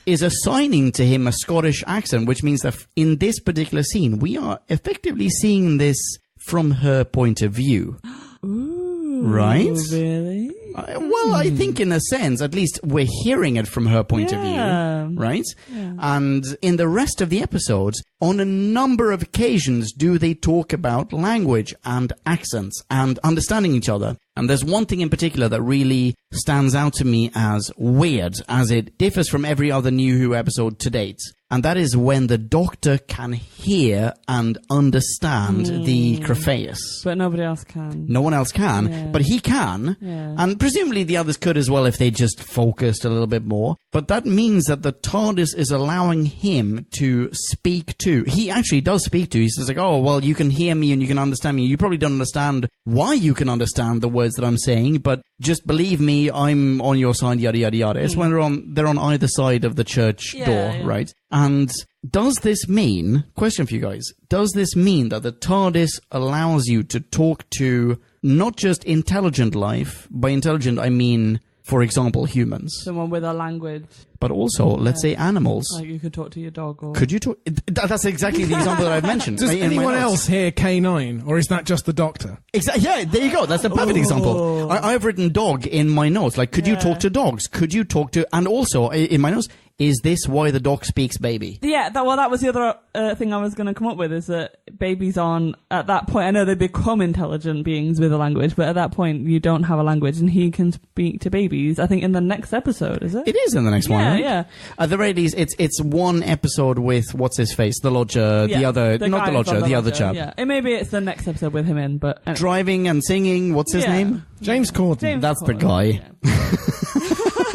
is assigning to him a Scottish accent, which means that in this particular scene, we are effectively seeing this from her point of view. Ooh, Right? Really? Well, I think in a sense, at least we're hearing it from her point of Yeah. view, right? Yeah. And in the rest of the episodes, on a number of occasions, do they talk about language and accents and understanding each other. And there's one thing in particular that really stands out to me as weird, as it differs from every other New Who episode to date. And that is when the Doctor can hear and understand the Crephaeus. But nobody else can. No one else can, Yeah. but he can. Yeah. And presumably the others could as well if they just focused a little bit more. But that means that the TARDIS is allowing him to speak to. He actually does speak to. He says like, oh, well, you can hear me and you can understand me. You probably don't understand why you can understand the words that I'm saying, but just believe me, I'm on your side, yada, yada, yada. It's when they're on either side of the church door, Yeah. right? And does this mean, question for you guys, does this mean that the TARDIS allows you to talk to not just intelligent life, by intelligent I mean, for example, humans, Someone with a language, but also, let's say, animals? like you could talk to your dog or... Could you talk? That's exactly the example that I've mentioned. Does in my anyone notes. else hear K9, or is that just the Doctor? Yeah, there you go. That's the perfect example. I've written dog in my notes. Like, could you talk to dogs? Could you talk to... And also, in my notes, is this why the dog speaks baby? Yeah, that was the other thing I was going to come up with, is that babies aren't, at that point, I know they become intelligent beings with a language, but at that point you don't have a language, and he can speak to babies, I think in the next episode, is it? It is in the next one, right? Yeah. At the very least, it's one episode with, what's his face, the lodger, the other, not the guy lodger, from the other chap. Yeah, and maybe it's the next episode with him in, but... anyway. Driving and singing, what's his Yeah. name? James Corden. James That's the Corden, guy. yeah.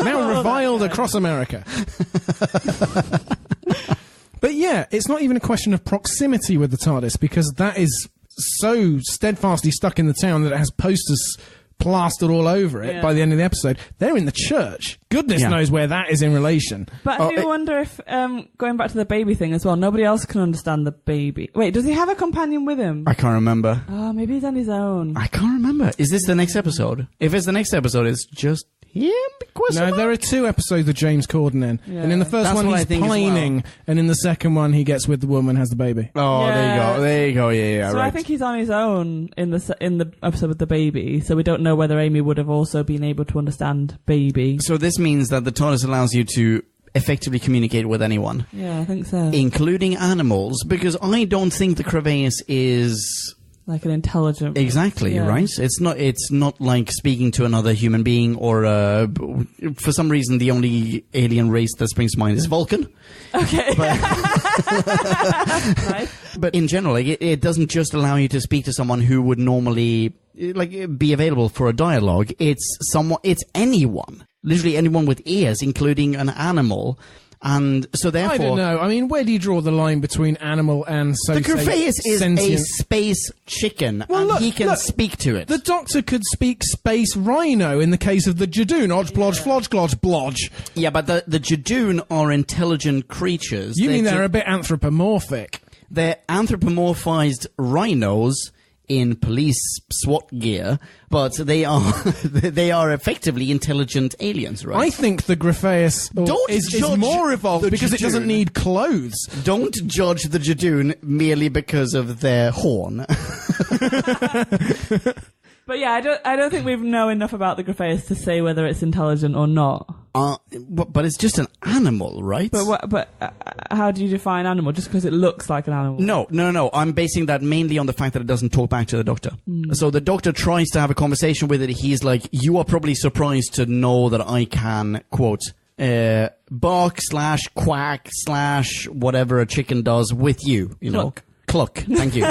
Now reviled across America. But yeah, it's not even a question of proximity with the TARDIS, because that is so steadfastly stuck in the town that it has posters plastered all over it Yeah. by the end of the episode. They're in the church. Goodness Yeah. knows where that is in relation. But I do wonder if, going back to the baby thing as well, nobody else can understand the baby. Wait, does he have a companion with him? I can't remember. Oh, maybe he's on his own. I can't remember. Is this the next episode? If it's the next episode, it's just him? No, there are 2 episodes with James Corden in. Yeah. And in the first That's one what I he's think as well. pining, and in the second one he gets with the woman, has the baby. Oh, Yeah. there you go. There you go. Yeah, So right. I think he's on his own in the episode with the baby. So we don't know whether Amy would have also been able to understand baby. So this means that the TARDIS allows you to effectively communicate with anyone, Yeah, I think so. including animals, because I don't think the Crephaeus is Like an intelligent. exactly Yeah. right. It's not like speaking to another human being, or for some reason the only alien race that springs to mind is Vulcan. Okay. Right. But in general, like, it doesn't just allow you to speak to someone who would normally be available for a dialogue. It's anyone, literally anyone with ears, including an animal. And so therefore, I don't know. I mean, where do you draw the line between animal and the Crephaeus is sentient? a space chicken, Well, and look, he can look. speak to it. The Doctor could speak space rhino in the case of the Jadoon. Odge, blodge, flodge, glodge, blodge. Yeah, but the Jadoon are intelligent creatures. You mean they're a bit anthropomorphic? They're anthropomorphized rhinos in police SWAT gear, but they are effectively intelligent aliens, right? I think the Crephaeus is judge more evolved the because it doesn't Jadoon. need clothes. Don't judge the Jadoon merely because of their horn. But yeah, I don't think we know enough about the Crephaeus to say whether it's intelligent or not. But it's just an animal, right? But how do you define animal? Just because it looks like an animal? No. I'm basing that mainly on the fact that it doesn't talk back to the Doctor. So the Doctor tries to have a conversation with it. He's like, you are probably surprised to know that I can, quote, bark / quack / whatever a chicken does with you, you know. Cluck, thank you.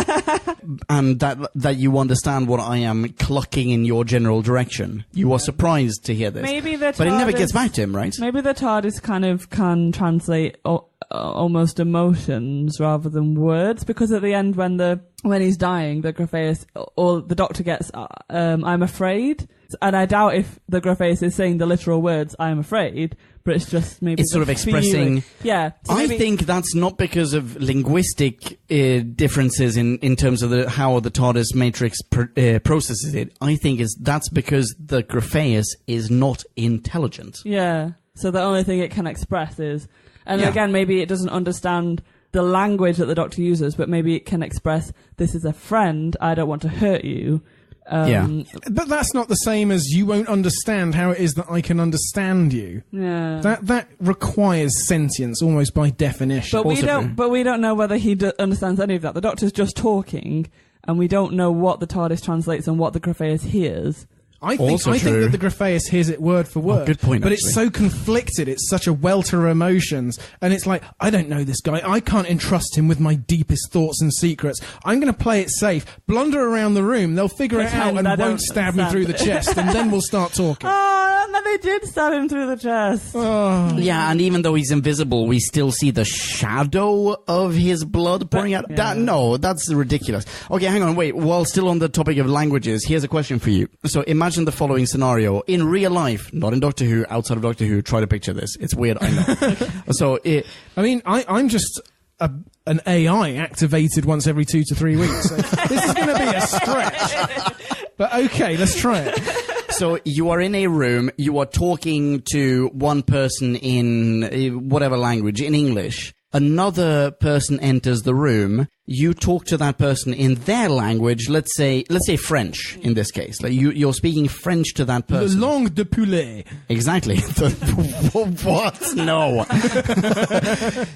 And that you understand what I am clucking in your general direction. You are surprised to hear this. But it never gets back to him, right? Maybe the TARDIS kind of can translate almost emotions rather than words, because at the end when he's dying, the Crephaeus, or the Doctor gets, I'm afraid. And I doubt if the Crephaeus is saying the literal words, I'm afraid, but it's just maybe It's sort of expressing... Yeah. So I think that's not because of linguistic differences in terms of how the TARDIS matrix processes it. I think that's because the Crephaeus is not intelligent. Yeah. So the only thing it can express is... And Yeah. again, maybe it doesn't understand the language that the Doctor uses, but maybe it can express, this is a friend, I don't want to hurt you. But that's not the same as you won't understand how it is that I can understand you. Yeah. That requires sentience almost by definition. But we don't know whether he understands any of that. The Doctor's just talking, and we don't know what the TARDIS translates and what the Grafeus hears. I think that the Grafeus hears it word for word. Good point, but actually. It's so conflicted. It's such a welter of emotions. And it's like, I don't know this guy. I can't entrust him with my deepest thoughts and secrets. I'm going to play it safe. Blunder around the room. They'll figure it out and won't stab me through the chest. And then we'll start talking. Oh, and then they did stab him through the chest. Oh. Yeah, and even though he's invisible, we still see the shadow of his blood pouring out. Yeah. No, that's ridiculous. Okay, hang on, wait. While still on the topic of languages, here's a question for you. So imagine the following scenario. In real life, not in Doctor Who, outside of Doctor Who, try to picture this. It's weird, I know. I'm just an AI activated once every 2 to 3 weeks. So this is going to be a stretch. But okay, let's try it. So you are in a room, you are talking to one person in whatever language, in English. Another person enters the room, you talk to that person in their language, let's say French in this case. Like you're speaking French to that person. Le langue de poulet. Exactly. What? No.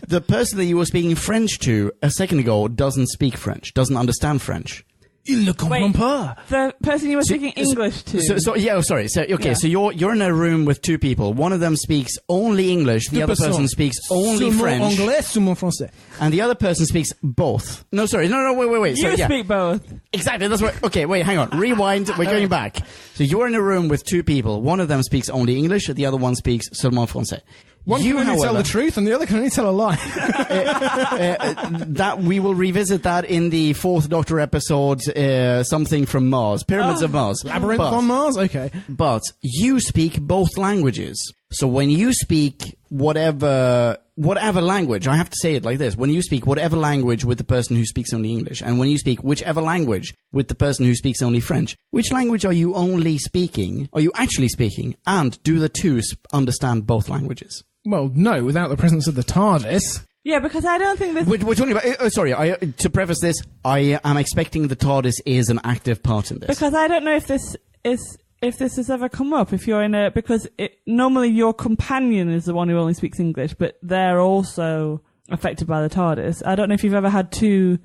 The person that you were speaking French to a second ago doesn't speak French, doesn't understand French. Il ne comprend pas. The person you were speaking English to. So you're in a room with two people. One of them speaks only English. The other person speaks only French. Anglais, seulement français. And the other person speaks both. No, wait. You speak both. Exactly. That's what. Okay, wait, hang on. Rewind. We're going back. So you're in a room with two people. One of them speaks only English. The other one speaks seulement français. One can only tell the truth, and the other can only tell a lie. That we will revisit that in the 4th Doctor episode, something from Mars, Pyramids of Mars, Labyrinth on Mars. Okay, but you speak both languages. So when you speak whatever language, I have to say it like this: when you speak whatever language with the person who speaks only English, and when you speak whichever language with the person who speaks only French, which language are you only speaking? Are you actually speaking? And do the two understand both languages? Well, no, without the presence of the TARDIS. Yeah, because I don't think this... We're talking about... to preface this, I am expecting the TARDIS is an active part in this. Because I don't know if this has ever come up, if you're in a... Because normally your companion is the one who only speaks English, but they're also affected by the TARDIS. I don't know if you've ever had two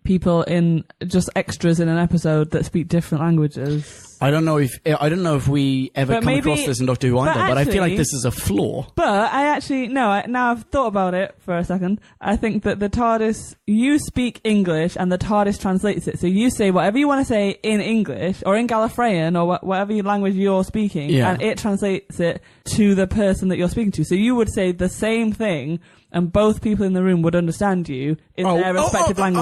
people in just extras in an episode that speak different languages. I don't know if we ever come across this in Doctor Who either, but I feel like this is a flaw. But now I've thought about it for a second. I think that the TARDIS, you speak English and the TARDIS translates it. So you say whatever you want to say in English or in Gallifreyan or whatever language you're speaking, and it translates it to the person that you're speaking to. So you would say the same thing, and both people in the room would understand you in their respective languages.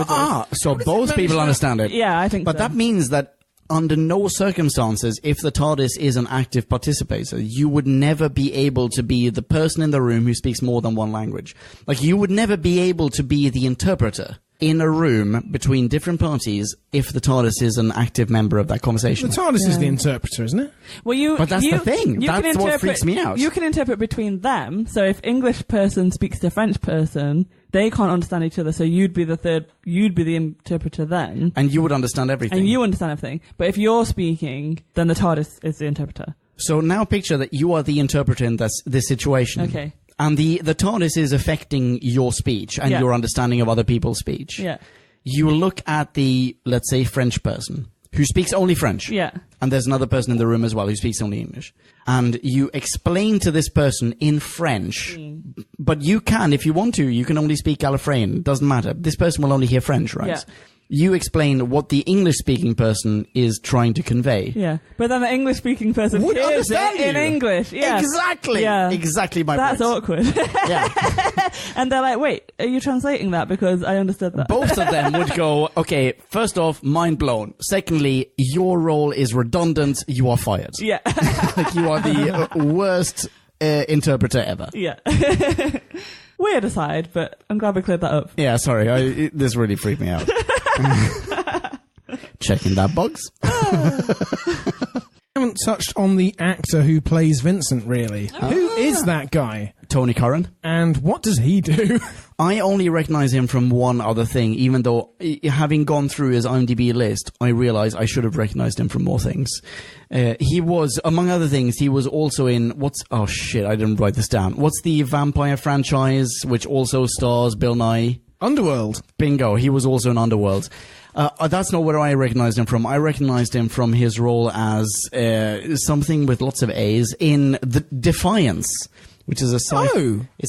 So both people understand it. Yeah, I think so. But that means that under no circumstances, if the TARDIS is an active participator, you would never be able to be the person in the room who speaks more than one language. Like, you would never be able to be the interpreter in a room between different parties if the TARDIS is an active member of that conversation. The TARDIS is the interpreter, isn't it? Well, but that's the thing. That's what freaks me out. You can interpret between them. So if English person speaks to French person, they can't understand each other. So you'd be the interpreter then. And you would understand everything. And you understand everything. But if you're speaking, then the TARDIS is the interpreter. So now picture that you are the interpreter in this situation. Okay. And the TARDIS is affecting your speech and your understanding of other people's speech. Yeah. You look at the, let's say, French person who speaks only French. Yeah. And there's another person in the room as well who speaks only English. And you explain to this person in French, but you can, if you want to, you can only speak Gallifreyan. It doesn't matter. This person will only hear French, right? Yeah. You explain what the English-speaking person is trying to convey. Yeah, but then the English-speaking person would hears understand it in you. English. Yeah. Exactly. Yeah. Exactly my That's point. awkward. Yeah. And they're like, wait, are you translating that? Because I understood that. Both of them would go, okay, first off, mind blown. Secondly, your role is redundant. You are fired. Yeah. Like, you are the worst interpreter ever. Yeah. Weird aside, but I'm glad we cleared that up. Yeah, sorry. This really freaked me out. Checking that box. haven't touched on the actor who plays Vincent, really. Who is that guy? Tony Curran. And what does he do? I only recognize him from one other thing, even though, having gone through his IMDb list, I realize I should have recognized him from more things. He was, among other things, he was also in, oh shit, I didn't write this down. What's the vampire franchise, which also stars Bill Nye? Underworld. Bingo, he was also in Underworld. That's not where I recognized him from. I recognized him from his role as something with lots of A's in The Defiance, which is it's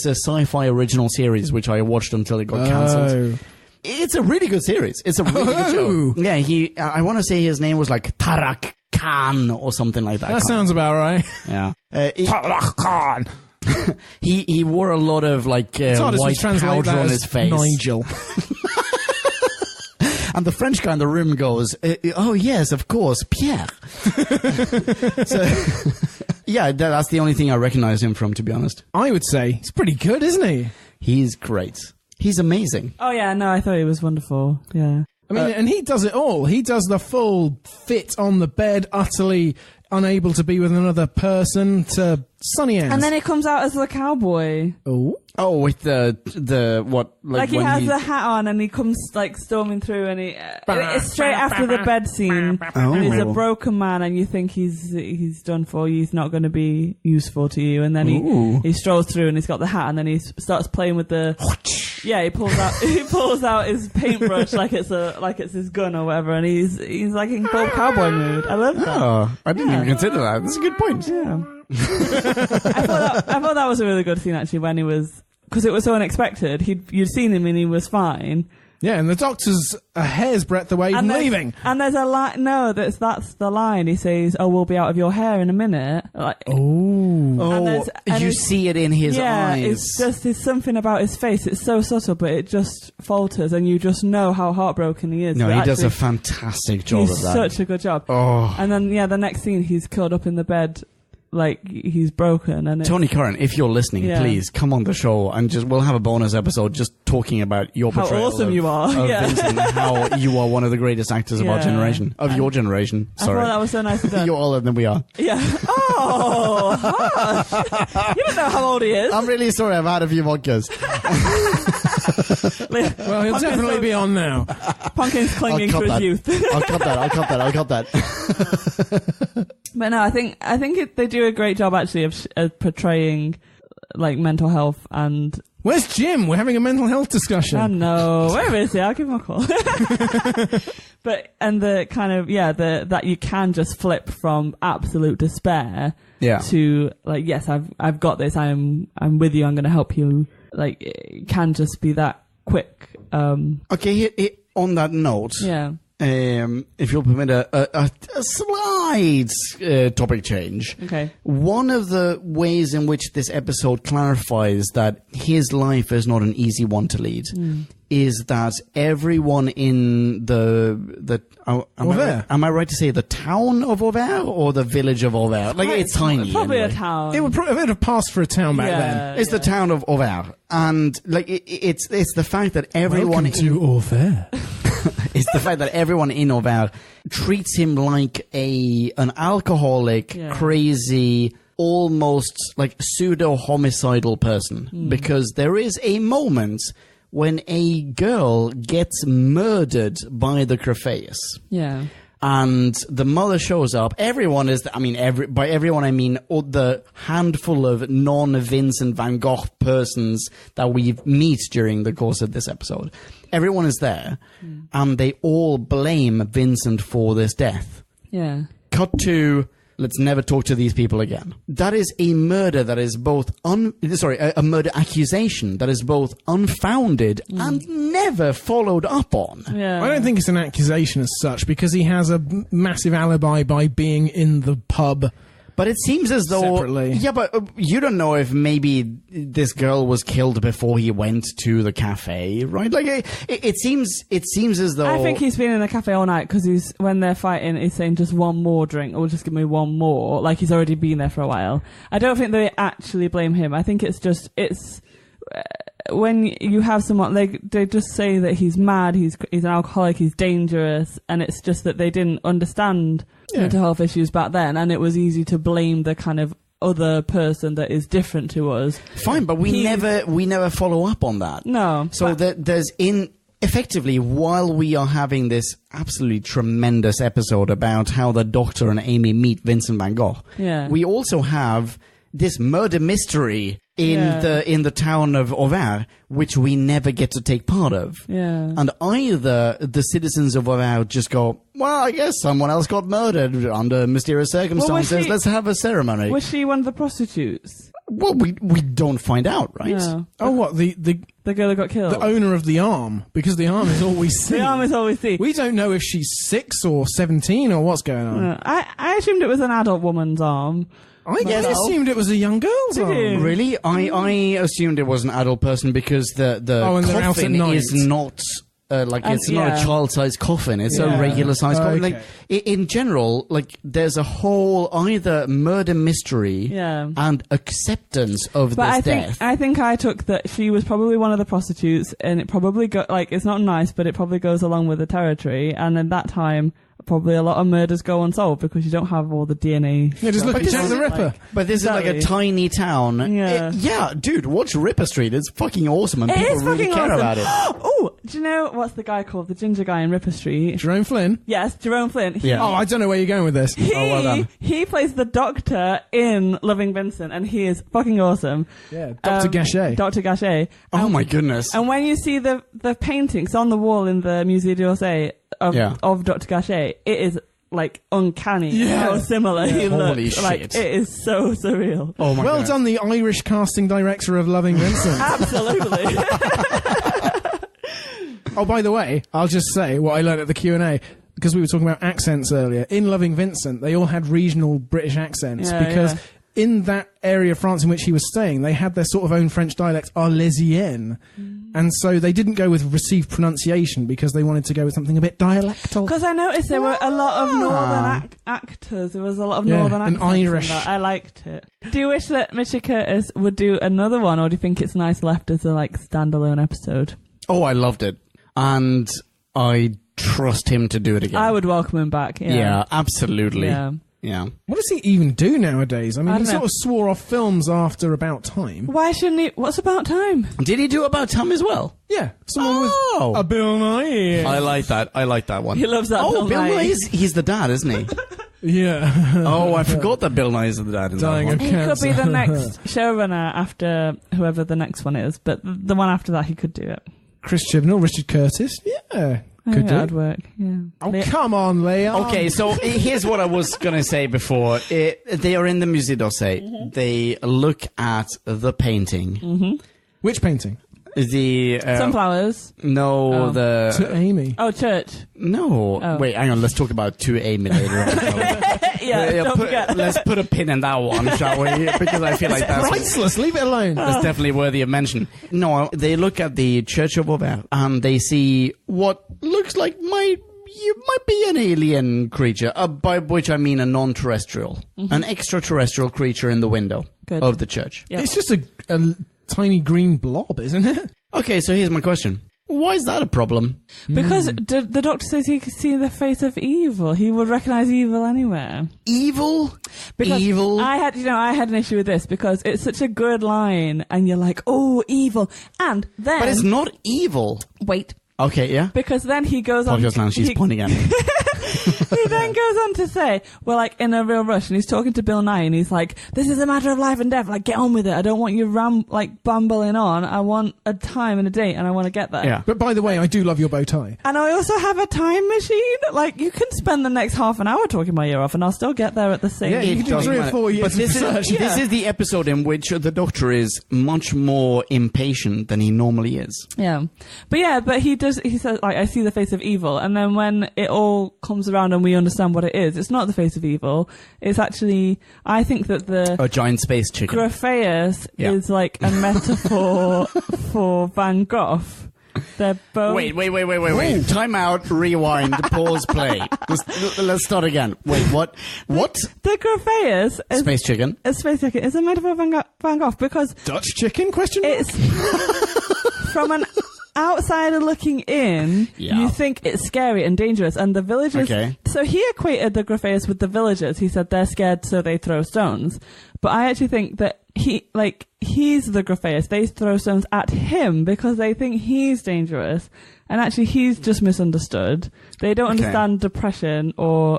a sci-fi original series which I watched until it got cancelled. It's a really good series. It's a really good show. Yeah, I want to say his name was like Tarak Khan or something like that. That sounds about right. Yeah. Tarak Khan. He wore a lot of like white powder on his face. Nigel. And the French guy in the room goes, oh yes, of course, Pierre. Yeah, that's the only thing I recognize him from, to be honest. I would say he's pretty good, isn't he? He's great. He's amazing. Oh yeah, no, I thought he was wonderful. Yeah. I mean, and he does it all. He does the full fit on the bed, utterly unable to be with another person, to sunny ends. And then he comes out as the cowboy. Oh, with the what? Like he has the hat on and he comes like storming through and it's straight after the bed scene. And he's a broken man and you think he's done for you. He's not going to be useful to you. And then he strolls through and he's got the hat and then he starts playing with the... Yeah, he pulls out his paintbrush like it's his gun or whatever, and he's like in full cowboy mood. I love that. Oh, I didn't even consider that. That's a good point. Yeah. I thought that was a really good scene actually when he was, because it was so unexpected. You'd seen him and he was fine. Yeah, and the doctor's a hair's breadth away from leaving. And there's a line. No, that's the line. He says, "Oh, we'll be out of your hair in a minute." Like, you see it in his eyes. It's something about his face. It's so subtle, but it just falters, and you just know how heartbroken he is. No, he does a fantastic job of that. Such a good job. Oh. And then the next scene, he's curled up in the bed. Like he's broken, and Tony Curran, if you're listening, please come on the show and we'll have a bonus episode just talking about your portrayal. How awesome you are! Vincent, how you are one of don't actors of our generation, your generation. Sorry, I thought that was so nicely done. You're older than we are. Yeah. Oh, harsh. You don't know how old he is. I'm really sorry. I've had a few vodkas. Well, he'll definitely be on now. Pumpkin's clinging to his youth. I'll cut that. But no, I think they do a great job actually of portraying like mental health and. Where's Jim? We're having a mental health discussion. I know. Where is he? I'll give him a call. But the kind of that you can just flip from absolute despair to like, yes, I've got this. I'm with you. I'm going to help you. Like it can just be that quick. Okay. On that note. Yeah. If you'll permit a slight topic change. Okay. One of the ways in which this episode clarifies that his life is not an easy one to lead is that everyone in am I right to say the town of Auvers or the village of Auvers? Like it's tiny. Probably anyway. a town. It would have passed for a town back then. It's the town of Auvers, and like it's the fact that everyone to Auvers. It's the fact that everyone in Auvers treats him like an alcoholic, crazy, almost like pseudo-homicidal person. Because there is a moment when a girl gets murdered by the Crefayus. Yeah. And the mother shows up. Everyone is, by everyone I mean the handful of non-Vincent van Gogh persons that we meet during the course of this episode. Everyone is there, and they all blame Vincent for this death. Yeah. Cut to, let's never talk to these people again. That is a murder that is both a murder accusation that is both unfounded and never followed up on. Yeah. I don't think it's an accusation as such because he has a massive alibi by being in the pub. But it seems as though... Separately. Yeah, but you don't know if maybe this girl was killed before he went to the cafe, right? Like, it seems as though... I think he's been in the cafe all night because when they're fighting, he's saying just one more drink or just give me one more. Like, he's already been there for a while. I don't think they actually blame him. I think it's when you have someone, they just say that he's mad, he's an alcoholic, he's dangerous, and it's just that they didn't understand mental health issues back then, and it was easy to blame the kind of other person that is different to us. Fine, but we never follow up on that. No. So there's effectively, while we are having this absolutely tremendous episode about how the Doctor and Amy meet Vincent van Gogh, we also have this murder mystery in the town of Auvers, which we never get to take part of. Yeah. And either the citizens of Auvers just go, well, I guess someone else got murdered under mysterious circumstances. Let's have a ceremony. Was she one of the prostitutes? Well, we don't find out, right? No. Oh, what? The girl that got killed? The owner of the arm, because the arm is all we see. The arm is all we see. We don't know if she's 6 or 17 or what's going on. No, I assumed it was an adult woman's arm. I assumed it was a young girl's arm. Really? I assumed it was an adult person because the coffin is not... it's not a child-sized coffin. It's a regular-sized coffin. Okay. Like, in general, like, there's a whole either murder mystery and acceptance of this death. I think I took that she was probably one of the prostitutes, and it probably it's not nice, but it probably goes along with the territory. And at that time, probably a lot of murders go unsolved because you don't have all the DNA. Yeah, just look at Jack the Ripper. But this is like a tiny town. Yeah. Dude, watch Ripper Street. It's fucking awesome, and people really care about it. Oh, do you know what's the guy called? The ginger guy in Ripper Street? Jerome Flynn? Yes, Jerome Flynn. Oh, I don't know where you're going with this. Well done. He plays the Doctor in Loving Vincent, and he is fucking awesome. Yeah, Dr. Gachet. Dr. Gachet. Oh my goodness. And when you see the paintings on the wall in the Musée d'Orsay of Dr. Gachet, it is like uncanny how similar he Holy looks. shit. Like, it is so surreal. Oh my God. Well done, the Irish casting director of Loving Vincent. Absolutely. Oh, by the way, I'll just say what I learned at the Q&A, because we were talking about accents earlier. In Loving Vincent, they all had regional British accents because in that area of France in which he was staying, they had their sort of own French dialect, Arlésienne. And so they didn't go with received pronunciation because they wanted to go with something a bit dialectal. Because I noticed there were a lot of northern actors. There was a lot of northern and accents. Irish. In that. I liked it. Do you wish that Mitchell Curtis would do another one, or do you think it's nice left as a standalone episode? Oh, I loved it. And I trust him to do it again. I would welcome him back. Yeah, absolutely. Yeah. What does he even do nowadays? I mean, he don't know. sort of swore off films after About Time. Why shouldn't he? What's About Time? Did he do About Time as well? Yeah, someone with a Bill Nye. I like that one. He loves that. Bill Nye. He's the dad, isn't he? Yeah. Oh, I forgot that Bill Nye is the dad in Dying that of one. He could be cancer. the next showrunner after whoever the next one is, but the one after that he could do it. Chris Chibnall, Richard Curtis. Yeah. Could do. That'd work. Yeah. Oh, come on, Leon. Okay, so here's what I was going to say before. They are in the Musée d'Orsay. Mm-hmm. They look at the painting. Mm-hmm. Which painting? The Sunflowers. No, To Amy. Oh, church. No. Oh. Wait, hang on. Let's talk about To Amy later on. Don't forget. Let's put a pin in that one, shall we? Because I feel like that's Priceless. Leave it alone. That's definitely worthy of mention. No, they look at the Church of Auvers and they see what looks like might be an alien creature, by which I mean a non-terrestrial, an extraterrestrial creature in the window of the church. Yep. It's just a tiny green blob, isn't it? Okay, so here's my question. Why is that a problem? Because the Doctor says he could see the face of evil. He would recognize evil anywhere. Evil? Because Evil? I had an issue with this because it's such a good line, and you're like, oh, evil, and then. But it's not evil. Wait. Okay, yeah? Because then he goes on. Podcast Lounge, she's pointing at me. He then goes on to say, we're like in a real rush, and he's talking to Bill Nye, and he's like, this is a matter of life and death, like get on with it. I don't want you bumbling on. I want a time and a date, and I want to get there. Yeah. But by the way, I do love your bow tie. And I also have a time machine. Like, you can spend the next half an hour talking my ear off, and I'll still get there at the same Yeah, you can do doesn't 3 or matter. 4 years But this of research. this is the episode in which the Doctor is much more impatient than he normally is. Yeah. But he says, like, I see the face of evil, and then when it all comes around and we understand what it is, it's not the face of evil. It's actually, I think that A giant space chicken. Grapheus is like a metaphor for Van Gogh. They're both... Wait. Time out, rewind, pause, play. Let's start again. Wait, what? What? The Grapheus is... Space chicken. A space chicken is a metaphor for Van Gogh because Dutch chicken? Question mark? it's... from an outsider looking in, you think it's scary and dangerous, and the villagers... Okay. So he equated the Grafeus with the villagers. He said they're scared, so they throw stones. But I actually think that he's the Grafeus. They throw stones at him because they think he's dangerous, and actually he's just misunderstood. They don't understand depression or...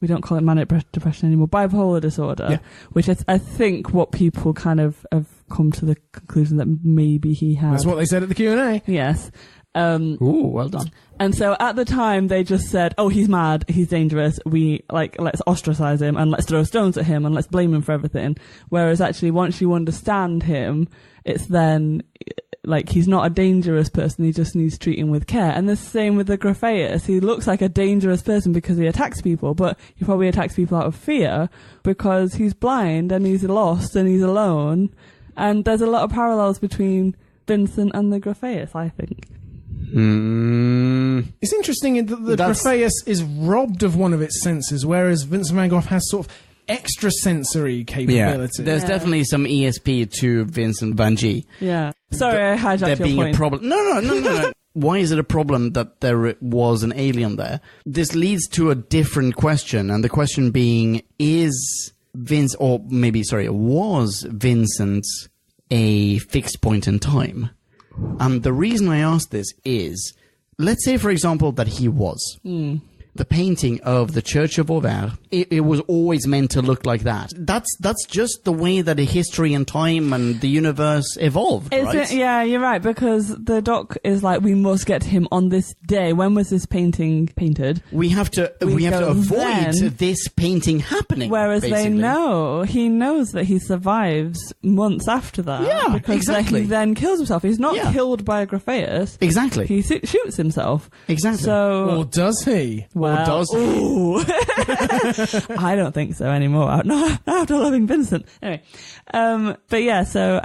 we don't call it manic depression anymore, bipolar disorder, which is, I think, what people kind of have come to the conclusion that maybe he had. That's what they said at the Q&A. Yes. Ooh, well done. And so at the time, they just said, oh, he's mad, he's dangerous, let's ostracize him and let's throw stones at him and let's blame him for everything. Whereas actually, once you understand him, it's then... he's not a dangerous person, he just needs treating with care. And the same with the Grafeus. He looks like a dangerous person because he attacks people, but he probably attacks people out of fear because he's blind and he's lost and he's alone. And there's a lot of parallels between Vincent and the Grafeus, I think. It's interesting that the Grafeus is robbed of one of its senses, whereas Vincent van Gogh has sort of extrasensory capability. There's definitely some ESP to Vincent van Gogh. Yeah. Sorry, I hijacked your there being point. a problem. No. Why is it a problem that there was an alien there? This leads to a different question, and the question being, was Vincent a fixed point in time? And the reason I ask this is, let's say, for example, that he was. The painting of the Church of Auvers, it was always meant to look like that. That's just the way that history and time and the universe evolved, right? Yeah, you're right, because the doc is like, we must get to him on this day. When was this painting painted? We have to avoid this painting happening. Whereas basically. he knows that he survives months after that. Yeah, because exactly. he then kills himself. He's not killed by a Grafeus. Exactly. He shoots himself. Exactly. So, Or does he? Or does he? Ooh. I don't think so anymore. No, after loving Vincent. Anyway, but yeah, so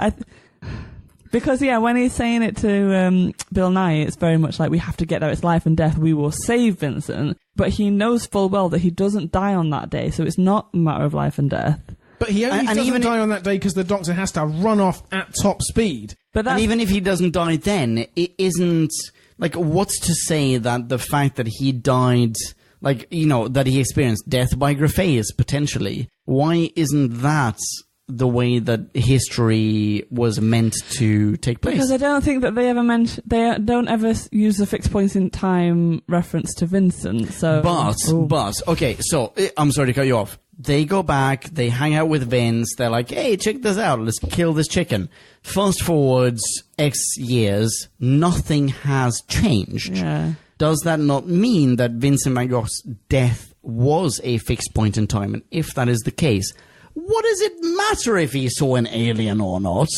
because when he's saying it to Bill Nye, it's very much like, we have to get there. It's life and death. We will save Vincent. But he knows full well that he doesn't die on that day, so it's not a matter of life and death. But he only doesn't die on that day because the Doctor has to run off at top speed. And even if he doesn't die then, it isn't... what's to say that the fact that he died... that he experienced death by Grafeus, potentially. Why isn't that the way that history was meant to take place? Because I don't think that they don't ever use the fixed points in time reference to Vincent, so... But, okay, so, I'm sorry to cut you off. They go back, they hang out with Vince, they're like, hey, check this out, let's kill this chicken. Fast forwards X years, nothing has changed. Yeah. Does that not mean that Vincent van Gogh's death was a fixed point in time? And if that is the case, what does it matter if he saw an alien or not?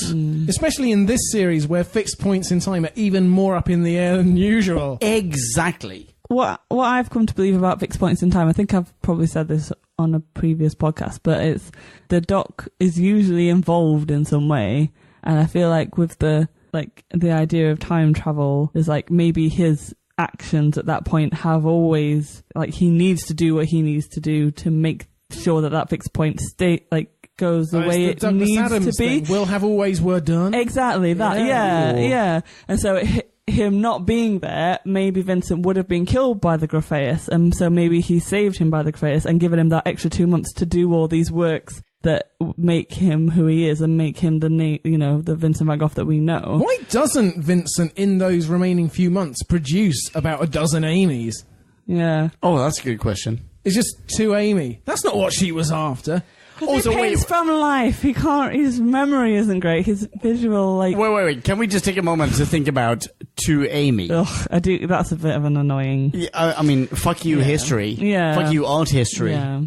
Especially in this series where fixed points in time are even more up in the air than usual. Exactly. What I've come to believe about fixed points in time, I think I've probably said this on a previous podcast, but it's the Doc is usually involved in some way, and I feel like with the idea of time travel is maybe his actions at that point have always he needs to do what he needs to do to make sure that fixed point goes the way it needs to be. Will have always were done. Exactly that. Yeah. And so him not being there, maybe Vincent would have been killed by the Grafeus, and so maybe he saved him by the Grafeus and given him that extra 2 months to do all these works that make him who he is and make him the Vincent van Gogh that we know. Why doesn't Vincent, in those remaining few months, produce about a dozen Amy's? Yeah. Oh, that's a good question. It's just 2 Amy. That's not what she was after. Also, he paints from life. He can't. His memory isn't great. His visual, Wait. Can we just take a moment to think about 2 Amy? Ugh, I do. That's a bit of an annoying. Yeah, I mean, fuck you, history. Yeah. Fuck you, art history. Yeah.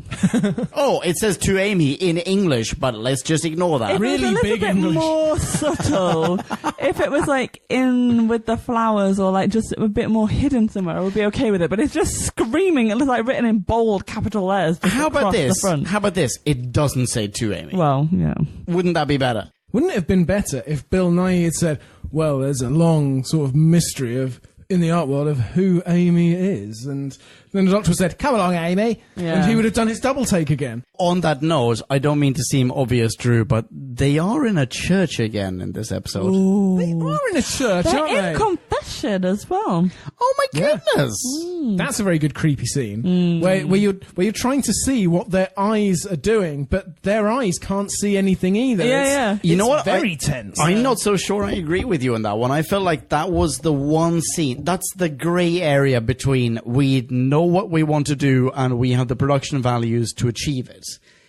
Oh, it says 2 Amy in English, but let's just ignore that. If Really it was a big little bit English. more subtle, if it was in with the flowers or just a bit more hidden somewhere, I would be okay with it. But it's just screaming. It looks written in bold capital letters. How about across this? The front. How about this? It doesn't say 2 Amy. Well, yeah. Wouldn't that be better? Wouldn't it have been better if Bill Nye had said, well, there's a long sort of mystery in the art world of who Amy is, and then the Doctor said, come along, Amy, Yeah. and he would have done his double take again. On that note, I don't mean to seem obvious, Drew, but They are in a church again in this episode. They are in a church, They're aren't they? in confession as well. Oh my goodness! That's a very good creepy scene where you're trying to see what their eyes are doing, but their eyes can't see anything either. Yeah. You know what? Very tense. I'm not so sure I agree with you on that one. I felt like that was the one scene. That's the grey area between we know what we want to do and we have the production values to achieve it.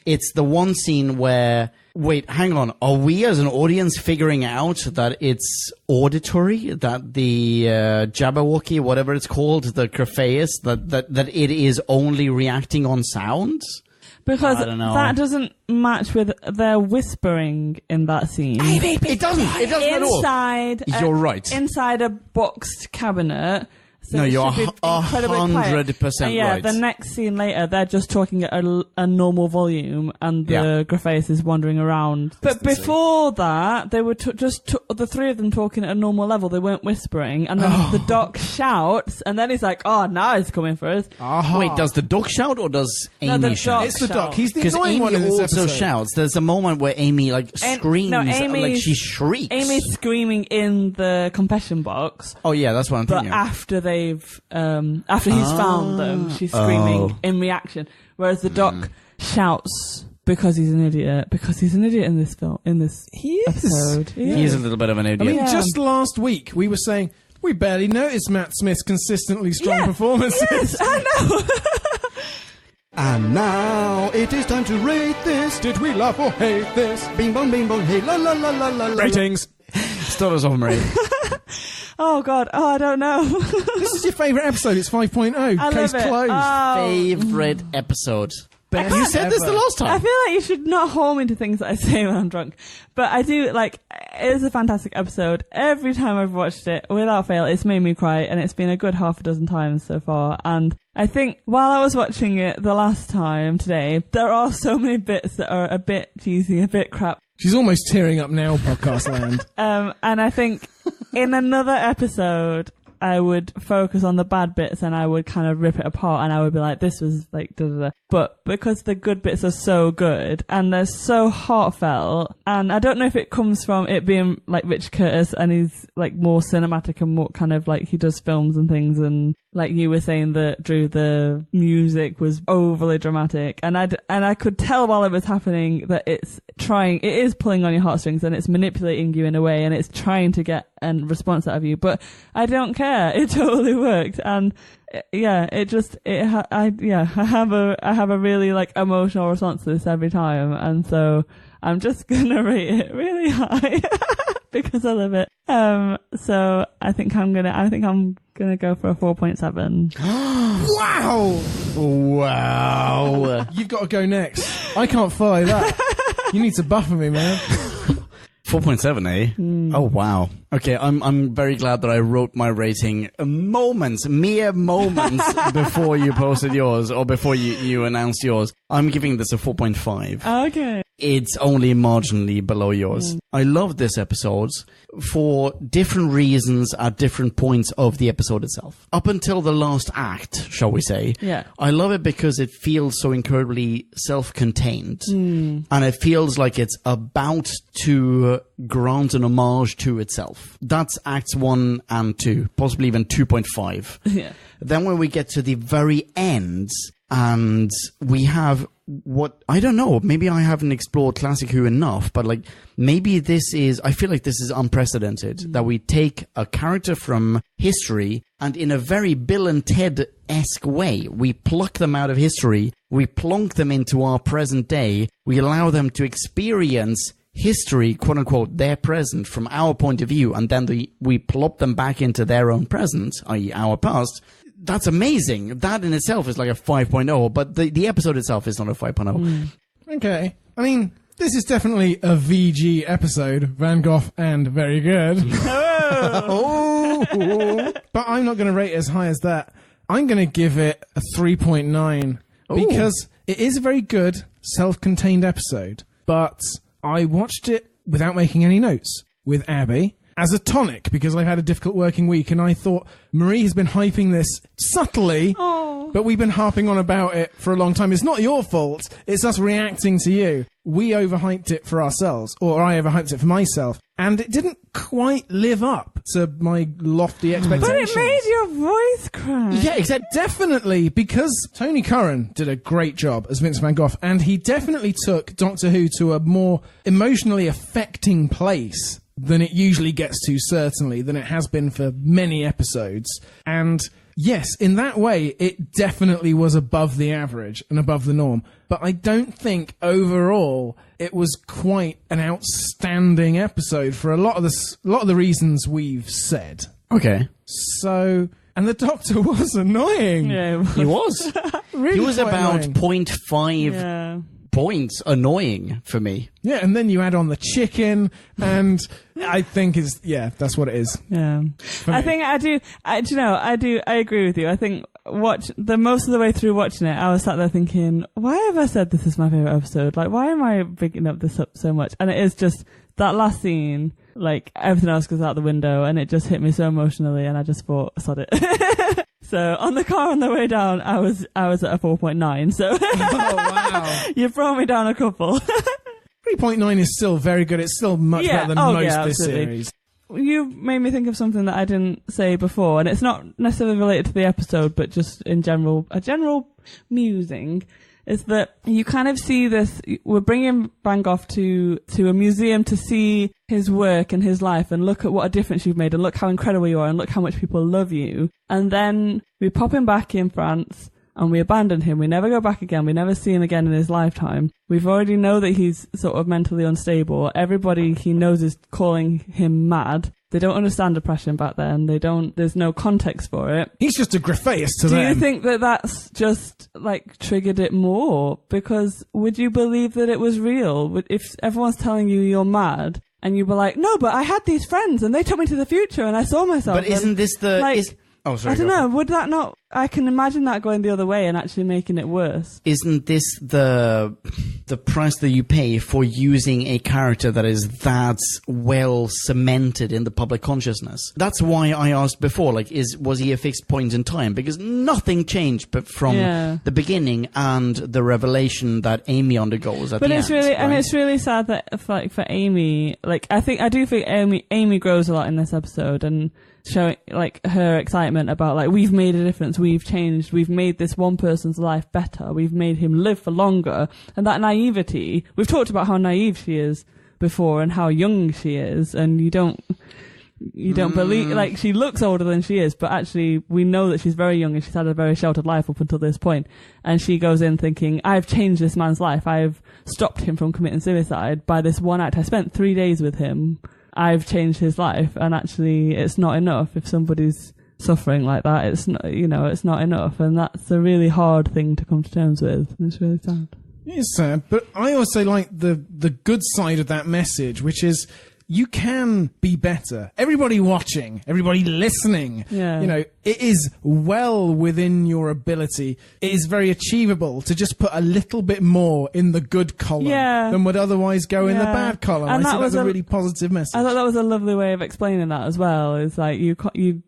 It's the one scene where, wait, hang on, are we as an audience figuring out that it's auditory, that the Jabberwocky, whatever it's called, the Crephaeus, that it is only reacting on sounds? Because I don't know. that doesn't match with their whispering in that scene. It doesn't at all. Inside, You're right. Inside a boxed cabinet. So No, it you're should be incredibly quiet. 100% And yeah, right. the next scene later, they're just talking at a normal volume, and the Graphaeus is wandering around. But before that, they were just the three of them talking at a normal level. They weren't whispering, and then the doc shouts, and then he's like, "Oh, now he's coming for us." Wait, does the doc shout or does Amy the shout? doc It's the shout. doc. He's the Because annoying Amy one in this also episode. shouts. There's a moment where Amy screams, like Amy's- she shrieks. Amy's screaming in the confession box. Oh yeah, that's what I'm But thinking. after after he's found them, she's screaming in reaction. Whereas the doc shouts because he's an idiot. Because he's an idiot in this film, in this episode. He's a little bit of an idiot. I mean, Yeah. just last week we were saying we barely noticed Matt Smith's consistently strong performances. Yes, I know. And now it is time to rate this. Did we love or hate this? Bing bong, hey, la la la la la la. Ratings. Start us off, Marie. Oh God. Oh, I don't know. This is your favourite episode. It's 5.0. I Case love it. closed. Favorite episode. Best You said this the ever. last I time. feel like you should not hold me to things that I say when I'm drunk. But I do, like, it is a fantastic episode. Every time I've watched it, without fail, it's made me cry, and it's been a good half a dozen times so far. And I think while I was watching it the last time today, there are so many bits that are a bit cheesy, a bit crap. She's almost tearing up now, podcast land. And I think in another episode, I would focus on the bad bits and I would kind of rip it apart and I would be like, this was like, da da da. But because the good bits are so good and they're so heartfelt, and I don't know if it comes from it being like Rich Curtis and he's like more cinematic and more kind of like he does films and things, and like you were saying that Drew, the music was overly dramatic, and I could tell while it was happening that it is pulling on your heartstrings and it's manipulating you in a way and it's trying to get a response out of you, but I don't care. It totally worked, and yeah, I have a really like emotional response to this every time, and so I'm just gonna rate it really high because I love it. So I think I'm gonna go for a 4.7. Wow! Wow. You've got to go next. I can't follow that. You need to buffer me, man. 4.7, eh? Oh, wow. Okay, I'm very glad that I wrote my rating mere moments before you posted yours, or before you announced yours. I'm giving this a 4.5. Okay. It's only marginally below yours. I love this episode for different reasons at different points of the episode itself. Up until the last act, shall we say. Yeah. I love it because it feels so incredibly self-contained. And it feels like it's about to grant an homage to itself. That's acts 1 and 2, possibly even 2.5. Yeah. Then when we get to the very end, and we have what, I don't know, maybe I haven't explored Classic Who enough, but like maybe I feel like this is unprecedented, that we take a character from history and in a very Bill and Ted-esque way, we pluck them out of history, we plonk them into our present day, we allow them to experience history, quote unquote, their present from our point of view, and then we plop them back into their own present, i.e. our past. That's amazing. That in itself is like a 5.0, but the episode itself is not a 5.0. Okay. I mean, this is definitely a VG episode, Van Gogh and very good. Oh. But I'm not going to rate it as high as that. I'm going to give it a 3.9 because it is a very good self-contained episode, but I watched it without making any notes with Abby as a tonic because I've had a difficult working week, and I thought Marie has been hyping this subtly But we've been harping on about it for a long time. It's not your fault. It's us reacting to you. We overhyped it for ourselves, or I overhyped it for myself, and it didn't quite live up to my lofty expectations. But it made your voice crack. Yeah, exactly. Definitely, because Tony Curran did a great job as Vincent van Gogh, and he definitely took Doctor Who to a more emotionally affecting place than it usually gets to, certainly, than it has been for many episodes. And yes, in that way, it definitely was above the average and above the norm. But I don't think overall it was quite an outstanding episode for a lot of the reasons we've said. Okay. So, and the Doctor was annoying. Yeah, He was. Really He was quite about annoying. 0.5 points annoying for me. Yeah, and then you add on the chicken, and I think that's what it is. Yeah. I think I agree with you. I think most of the way through watching it, I was sat there thinking, why have I said this is my favourite episode? Like, why am I bigging up this up so much? And it is just that last scene, like, everything else goes out the window, and it just hit me so emotionally, and I just thought, sod it. So on the car on the way down, I was at a 4.9. So Oh, wow. you brought me down a couple. 3.9 is still very good. It's still much better than most this absolutely. series. You made me think of something that I didn't say before, and it's not necessarily related to the episode, but just in general, a general musing, is that you kind of see this, we're bringing Van Gogh to a museum to see his work and his life and look at what a difference you've made and look how incredible you are and look how much people love you. And then we pop him back in France and we abandon him. We never go back again. We never see him again in his lifetime. We've already know that he's sort of mentally unstable. Everybody he knows is calling him mad. They don't understand depression back then. There's no context for it. He's just a Graffaeus to Do them. you think that that's just, like, triggered it more? Because would you believe that it was real? If everyone's telling you you're mad, and you were like, no, but I had these friends, and they took me to the future, and I saw myself. But isn't this the... Like, Oh, sorry. I don't know. Would that not... I can imagine that going the other way and actually making it worse. Isn't this the price that you pay for using a character that is that well cemented in the public consciousness? That's why I asked before, like, was he a fixed point in time? Because nothing changed but from the beginning and the revelation that Amy undergoes at the end. But it's really, right? and it's really sad that, for Amy, like, I do think Amy grows a lot in this episode, and showing, like, her excitement about, like, we've made a difference, we've changed, we've made this one person's life better, we've made him live for longer. And that naivety, we've talked about how naive she is before and how young she is, and you don't believe, like, she looks older than she is, but actually we know that she's very young and she's had a very sheltered life up until this point. And she goes in thinking, I've changed this man's life, I've stopped him from committing suicide by this one act, I spent 3 days with him, I've changed his life. And actually it's not enough if somebody's suffering like that. It's not, it's not enough, and that's a really hard thing to come to terms with, and it's really sad. It's sad, but I also like the good side of that message, which is you can be better. Everybody watching, everybody listening, it is well within your ability. It is very achievable to just put a little bit more in the good column than would otherwise go in the bad column. And I think that's a really positive message. I thought that was a lovely way of explaining that as well. It's like you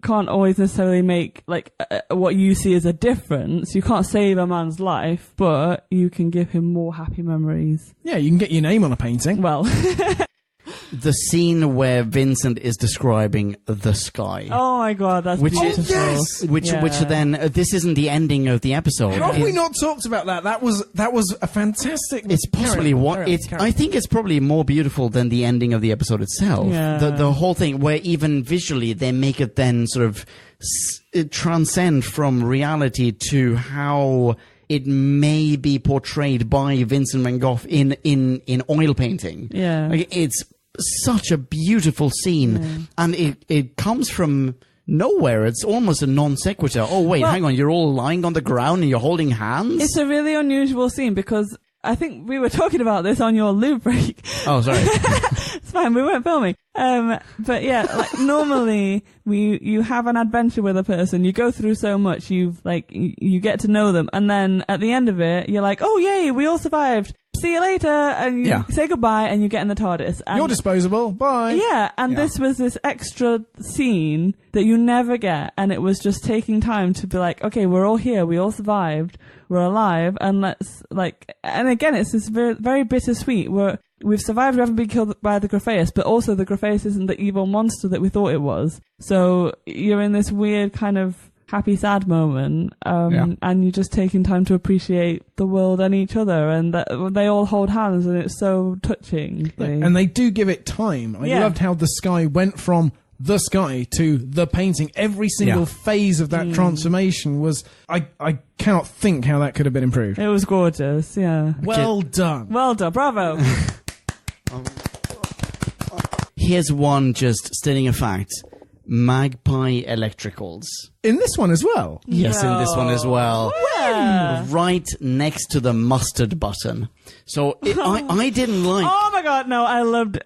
can't always necessarily make, like, what you see as a difference. You can't save a man's life, but you can give him more happy memories. Yeah, you can get your name on a painting. Well... The scene where Vincent is describing the sky. Oh my god, that's beautiful. Yes! Which then this isn't the ending of the episode. How have we not talked about that? That was a fantastic. It's possibly I think it's probably more beautiful than the ending of the episode itself. Yeah. The whole thing, where even visually they make it then sort of transcend from reality to how it may be portrayed by Vincent van Gogh in oil painting. Yeah. Like, it's such a beautiful scene, and it comes from nowhere. It's almost a non sequitur. Oh wait, hang on, you're all lying on the ground and you're holding hands? It's a really unusual scene, because I think we were talking about this on your loo break. Oh, sorry. It's fine, we weren't filming. But yeah, like, normally you have an adventure with a person, you go through so much, you get to know them, and then at the end of it, you're like, oh yay, we all survived. see you later, and you say goodbye, and you get in the TARDIS. And You're disposable. Bye. Yeah, and this was this extra scene that you never get, and it was just taking time to be like, okay, we're all here, we all survived, we're alive, and let's, like, and again, it's this very, very bittersweet, we've survived, we haven't been killed by the Grafeus, but also the Grafeus isn't the evil monster that we thought it was. So you're in this weird kind of happy, sad moment, and you're just taking time to appreciate the world and each other, and that they all hold hands, and it's so touching. And they do give it time. I loved how the sky went from the sky to the painting. Every single phase of that transformation was... I cannot think how that could have been improved. It was gorgeous, yeah. Well done. Well done, bravo. Here's one just stating a fact. Magpie Electricals. In this one as well? Yes, in this one as well. Yeah. Right next to the mustard button. So I didn't like... Oh my god, no, I loved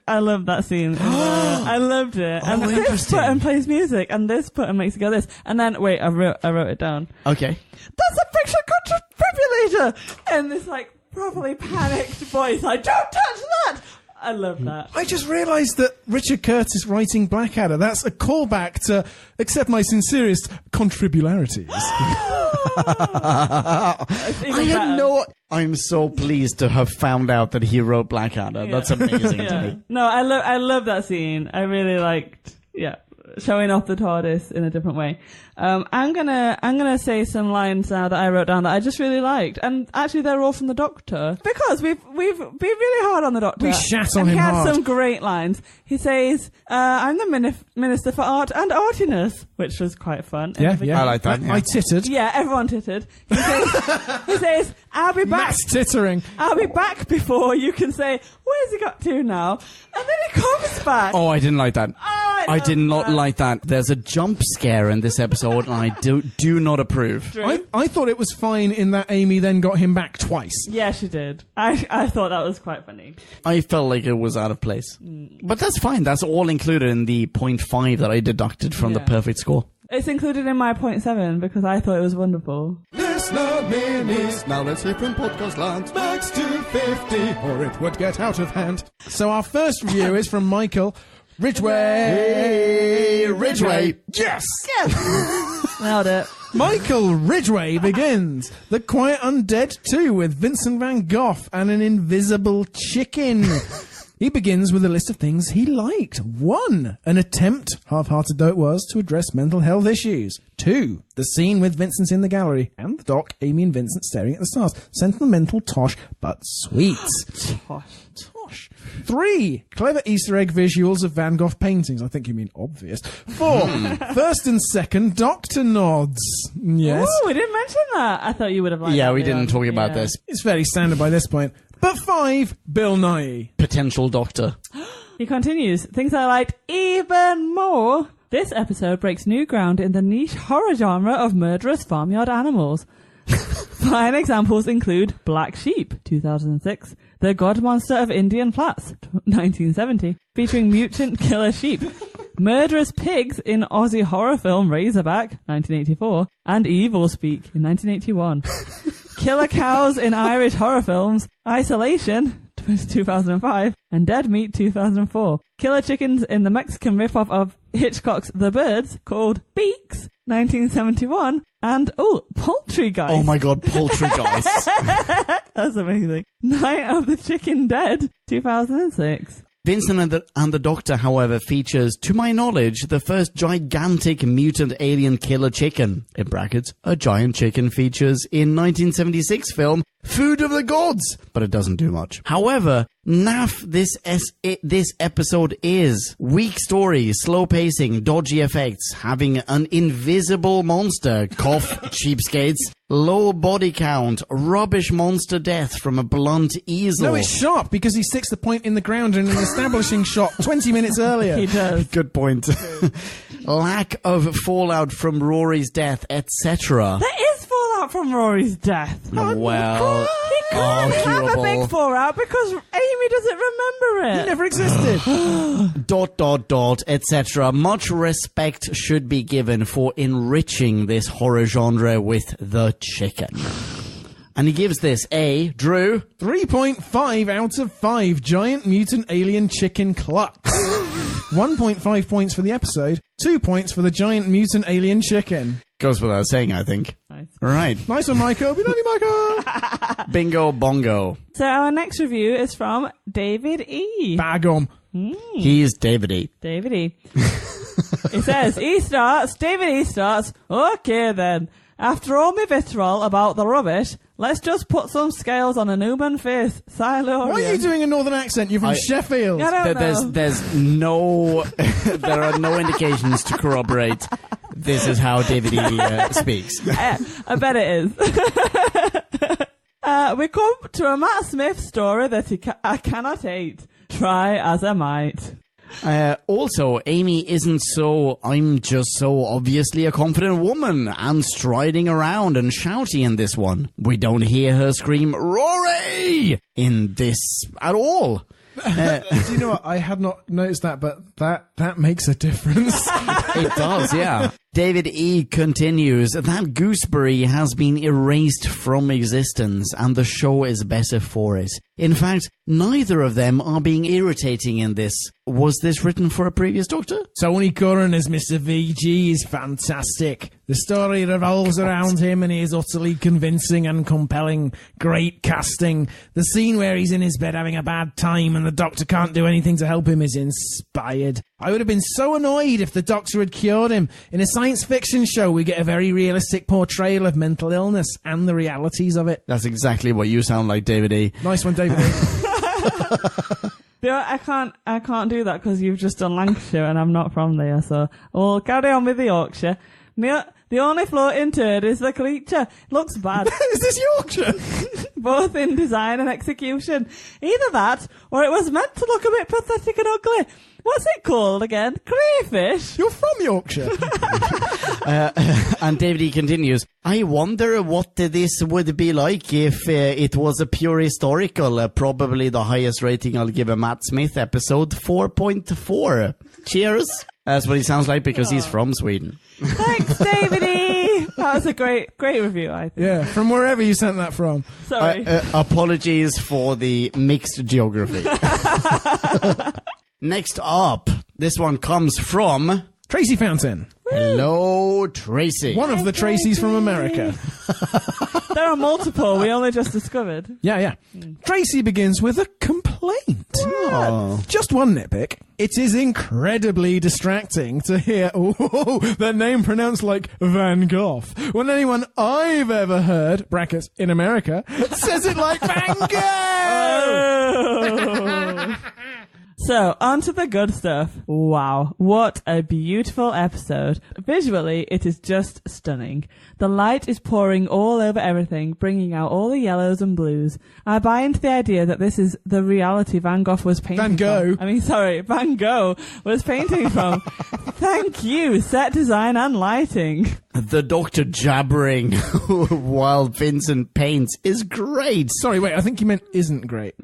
that scene. I loved it. And this interesting. button plays music, and this button makes it go this. And then, wait, I wrote it down. Okay. That's a fiction defibrillator! And this, like, properly panicked voice, like, don't touch that! I love that. I just realised that Richard Curtis writing Blackadder, that's a callback to accept my sincerest contribularities. I'm so pleased to have found out that he wrote Blackadder. Yeah. That's amazing to me. No, I love that scene. I really liked, showing off the TARDIS in a different way. I'm gonna say some lines now that I wrote down that I just really liked, and actually they're all from the Doctor, because we've been really hard on the Doctor. We shat on him he had hard. some great lines. He says, "I'm the Minister for Art and Artiness," which was quite fun. Yeah. I like that. I tittered. Yeah, everyone tittered. He says, "I'll be back." Mass tittering. I'll be back before you can say, "Where's he got to now?" And then he comes back. Oh, I didn't like that. I did not that. like that. There's a jump scare in this episode, and I do not approve. I thought it was fine in that Amy then got him back twice. Yeah, she did. I thought that was quite funny. I felt like it was out of place. But that's fine. That's all included in the 0.5 that I deducted from the perfect score. It's included in my 0.7 because I thought it was wonderful. Listener minis. Now let's hear from podcast land. Max 250, or it would get out of hand. So our first review is from Michael Ridgway. Hey, Ridgway. Yes! Nailed it. Michael Ridgway begins The Quiet Undead 2 with Vincent van Gogh and an invisible chicken. He begins with a list of things he liked. 1. An attempt, half-hearted though it was, to address mental health issues. 2. The scene with Vincent in the gallery and the doc, Amy and Vincent staring at the stars. Sentimental tosh, but sweet. Tosh. 3. Clever Easter egg visuals of Van Gogh paintings. I think you mean obvious. 4. First and second Doctor nods. Yes. Ooh, we didn't mention that. I thought you would have liked that. Yeah, we didn't talk about this. It's fairly standard by this point. But 5, Bill Nye. Potential Doctor. He continues, things I liked even more. This episode breaks new ground in the niche horror genre of murderous farmyard animals. Fine examples include Black Sheep, 2006, The God Monster of Indian Flats, 1970, featuring mutant killer sheep, Murderous Pigs in Aussie horror film Razorback, 1984, and Evil Speak in 1981. Killer Cows in Irish horror films Isolation, 2005, and Dead Meat, 2004. Killer Chickens in the Mexican ripoff of Hitchcock's The Birds, called Beaks, 1971, and, Poultrygeist. Oh my god, Poultrygeist. That's amazing. Night of the Chicken Dead, 2006. Vincent and the Doctor, however, features, to my knowledge, the first gigantic mutant alien killer chicken. In brackets, a giant chicken features in 1976 film Food of the Gods, but it doesn't do much. However, naff this episode is. Weak story, slow pacing, dodgy effects, having an invisible monster, cough, cheapskates, low body count, rubbish monster death from a blunt easel. No, it's sharp because he sticks the point in the ground in an establishing shot 20 minutes earlier. He does. Good point. Lack of fallout from Rory's death, etc. There is fallout from Rory's death. Well, he can't have a big fallout because Amy doesn't remember it. He never existed. etc. Much respect should be given for enriching this horror genre with the chicken. And he gives this a, Drew, 3.5 out of 5 giant mutant alien chicken clucks. 1.5 points for the episode, 2 points for the giant mutant alien chicken. Goes without saying, I think. Nice. Right. Nice one, Michael. We love you, Michael. Bingo bongo. So our next review is from David E. Bag 'em. He's David E. David E. He says, David E starts, okay then. After all my vitriol about the rubbish, let's just put some scales on a Newman face. Silurian. Why are you doing a northern accent? You're from Sheffield. I don't know. There's no, there are no indications to corroborate this is how David E. speaks. I bet it is. We come to a Matt Smith story that I cannot hate. Try as I might. Also, Amy isn't so, I'm just so obviously a confident woman and striding around and shouting in this one. We don't hear her scream, Rory! In this at all. Do you know what? I had not noticed that, but that makes a difference. It does, yeah. David E. continues, that gooseberry has been erased from existence and the show is better for it. In fact, neither of them are being irritating in this. Was this written for a previous Doctor? Tony Curran as Mr. VG is fantastic. The story revolves around him and he is utterly convincing and compelling. Great casting. The scene where he's in his bed having a bad time and the Doctor can't do anything to help him is inspired. I would have been so annoyed if the Doctor had cured him. In a science fiction show, we get a very realistic portrayal of mental illness and the realities of it. That's exactly what you sound like, David E. Nice one, David. I can't do that because you've just done Lancashire and I'm not from there, so we'll carry on with the Yorkshire. The only floating turd is the creature. Looks bad. Is this Yorkshire? Both in design and execution. Either that, or it was meant to look a bit pathetic and ugly. What's it called again? Crayfish? You're from Yorkshire. And David E. continues, I wonder what this would be like if it was a pure historical. Probably the highest rating I'll give a Matt Smith episode, 4.4. Cheers. That's what he sounds like because he's from Sweden. Thanks, David E. That was a great review, I think. Yeah, from wherever you sent that from. Sorry. Apologies for the mixed geography. Next up, this one comes from Tracy Fountain. Hello, Tracy. One of the Tracys from America. There are multiple, we only just discovered. Yeah. Tracy begins with a complaint. Oh. Just one nitpick. It is incredibly distracting to hear the name pronounced like Van Gogh when anyone I've ever heard, brackets, in America, says it like Van Gogh! So, on to the good stuff. Wow, what a beautiful episode. Visually, it is just stunning. The light is pouring all over everything, bringing out all the yellows and blues. I buy into the idea that this is the reality Van Gogh was painting Van Gogh was painting from. Thank you, set design and lighting. The Doctor jabbering while Vincent paints is great. Sorry, wait, I think you meant isn't great.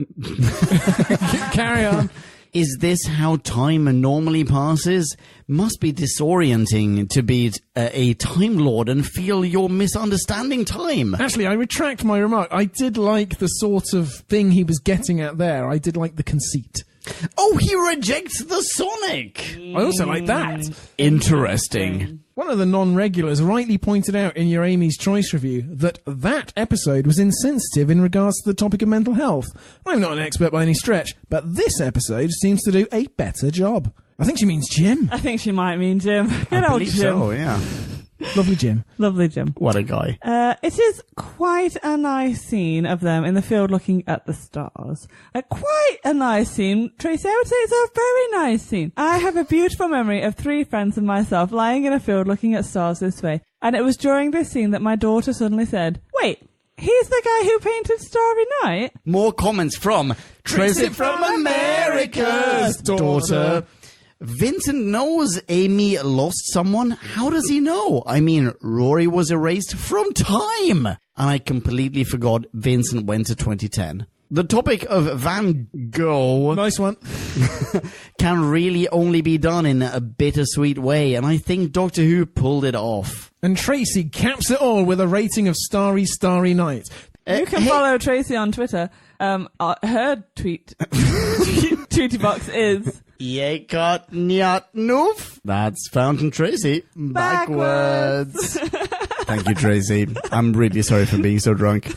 Carry on. Is this how time normally passes? Must be disorienting to be a Time Lord and feel you're misunderstanding time. Actually, I retract my remark. I did like the sort of thing he was getting at there. I did like the conceit. Oh, he rejects the Sonic! I also like that. Interesting. One of the non-regulars rightly pointed out in your Amy's Choice review that episode was insensitive in regards to the topic of mental health. I'm not an expert by any stretch, but this episode seems to do a better job. I think she means Jim. I think she might mean Jim. Good old Jim. So, yeah. Lovely Jim. Lovely Jim. What a guy. It is quite a nice scene of them in the field looking at the stars. Quite a nice scene. Tracy, I would say it's a very nice scene. I have a beautiful memory of 3 friends and myself lying in a field looking at stars this way. And it was during this scene that my daughter suddenly said, wait, he's the guy who painted Starry Night? More comments from Tracy from America's daughter. Vincent knows Amy lost someone. How does he know? I mean, Rory was erased from time. And I completely forgot Vincent went to 2010. The topic of Van Gogh Nice one. can really only be done in a bittersweet way, and I think Doctor Who pulled it off. And Tracy caps it all with a rating of Starry Night. You can follow Tracy on Twitter. Her tweety box is... Ye got nyat noof. That's Fountain Tracy. Backwards. Thank you, Tracy. I'm really sorry for being so drunk.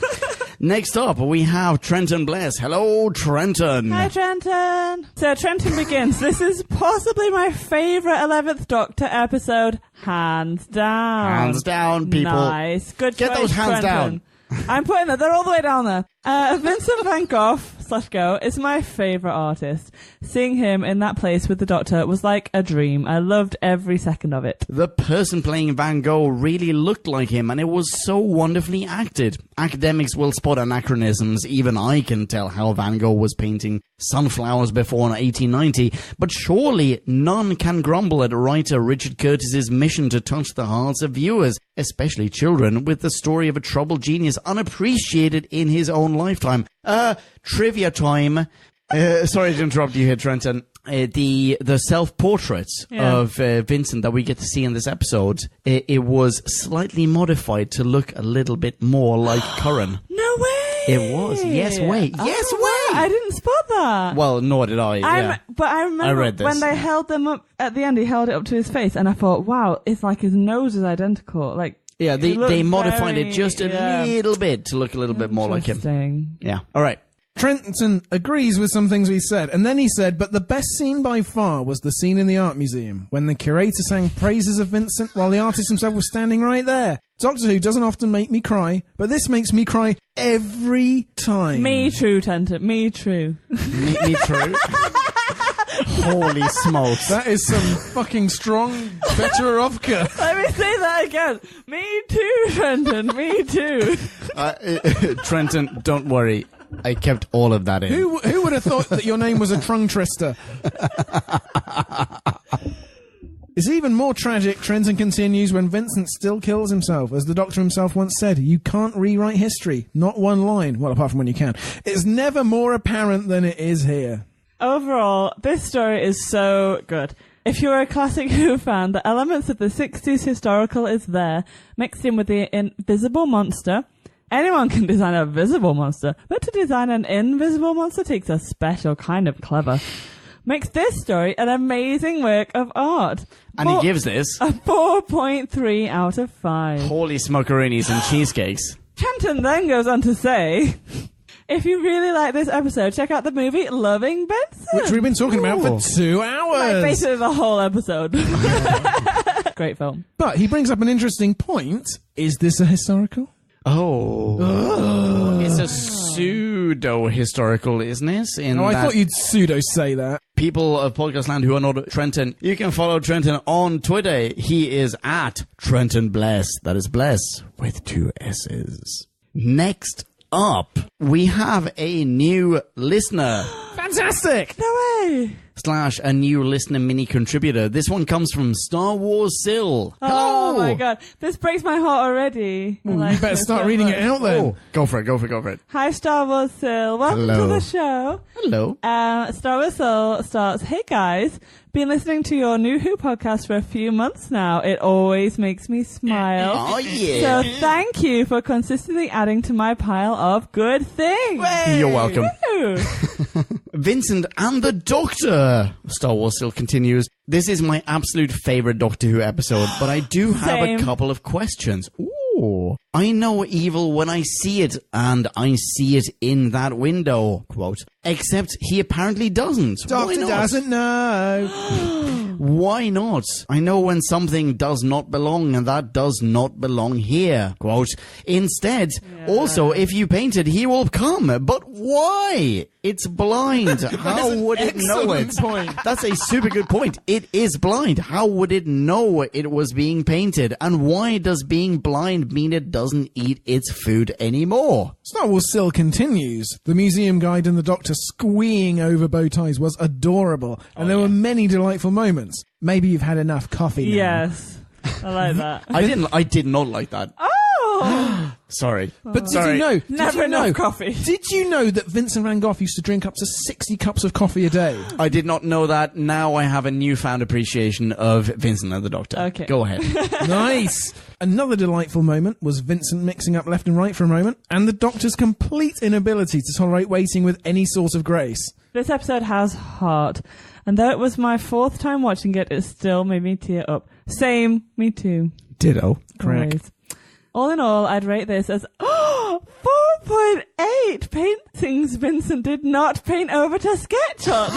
Next up, we have Trenton Bless. Hello, Trenton. Hi, Trenton. So Trenton begins. This is possibly my favourite 11th Doctor episode, hands down. Hands down, people. Nice. Good Get choice, those hands Trenton. down. I'm putting it. They're all the way down there. Vincent van Gogh /Go is my favourite artist. Seeing him in that place with the Doctor was like a dream. I loved every second of it. The person playing Van Gogh really looked like him, and it was so wonderfully acted. Academics will spot anachronisms. Even I can tell how Van Gogh was painting sunflowers before 1890, but surely none can grumble at writer Richard Curtis's mission to touch the hearts of viewers, especially children, with the story of a troubled genius unappreciated in his own lifetime. Trivia time. Sorry to interrupt you here, Trenton. The self-portrait of Vincent that we get to see in this episode, it was slightly modified to look a little bit more like Curran. No way! It was. Yes way. Yes way! I didn't spot that. Well, nor did I. But I remember read this. when they held them up at the end, he held it up to his face, and I thought, wow, it's like his nose is identical. Like, yeah, they modified very, it just a little bit to look a little bit more like him. Interesting. Yeah. All right. Trenton agrees with some things we said, and then he said, but the best scene by far was the scene in the art museum, when the curator sang praises of Vincent while the artist himself was standing right there. Doctor Who doesn't often make me cry, but this makes me cry every time. Me true, Trenton. Me true. Me true. Holy smokes. That is some fucking strong Petrovka. Let me say that again. Me too, Trenton. Me too. Trenton, don't worry. I kept all of that in. Who would have thought that your name was a Trungtrister? It's even more tragic, Trenton continues, when Vincent still kills himself. As the Doctor himself once said, you can't rewrite history. Not one line. Well, apart from when you can. It's never more apparent than it is here. Overall, this story is so good. If you're a classic Who fan, the elements of the 60s historical is there, mixed in with the invisible monster. Anyone can design a visible monster, but to design an invisible monster takes a special kind of clever. Makes this story an amazing work of art. And he gives this a 4.3 out of 5. Holy smokeroonies and cheesecakes. Trenton then goes on to say, if you really like this episode, check out the movie Loving Benson, which we've been talking about for 2 hours. Like basically the whole episode. Great film. But he brings up an interesting point. Is this a historical? Oh. It's a pseudo-historical, isn't it? I thought you'd pseudo say that. People of Podcast Land who are not Trenton, you can follow Trenton on Twitter. He is at Trenton Bless. That is Bless with 2 S's. Next up, we have a new listener. Fantastic! No way! / a new listener mini contributor. This one comes from Star Wars Sill. Hello! Oh my god, this breaks my heart already. You better start reading it out then. Oh, go for it. Hi, Star Wars Sill. Welcome to the show. Hello. Star Wars Sill starts, hey guys, been listening to your new Who podcast for a few months now. It always makes me smile. Oh yeah. So thank you for consistently adding to my pile of good things. You're welcome. Woo. Vincent and the Doctor. Star Wars still continues. This is my absolute favorite Doctor Who episode, but I do have Same. a couple of questions. Ooh. I know evil when I see it, and I see it in that window. Quote. Except he apparently doesn't. Doctor doesn't know. Why not? I know when something does not belong, and that does not belong here. Quote. Instead, also, if you paint it, he will come. But why? It's blind. How would it know it? Point. That's a super good point. It is blind. How would it know it was being painted? And why does being blind mean it doesn't eat its food anymore? Star Wars still continues. The museum guide and the Doctor squeeing over bow ties was adorable, and there were many delightful moments. Maybe you've had enough coffee now. Yes. I like that. I did not like that. Oh, Sorry. But did you know? Never enough coffee. Did you know that Vincent van Gogh used to drink up to 60 cups of coffee a day? I did not know that. Now I have a newfound appreciation of Vincent and the Doctor. Okay. Go ahead. Nice. Another delightful moment was Vincent mixing up left and right for a moment, and the Doctor's complete inability to tolerate waiting with any sort of grace. This episode has heart, and though it was my 4th time watching it, it still made me tear up. Same, me too. Ditto. Correct. Always. All in all, I'd rate this as 4.8 paintings Vincent did not paint over to sketch on.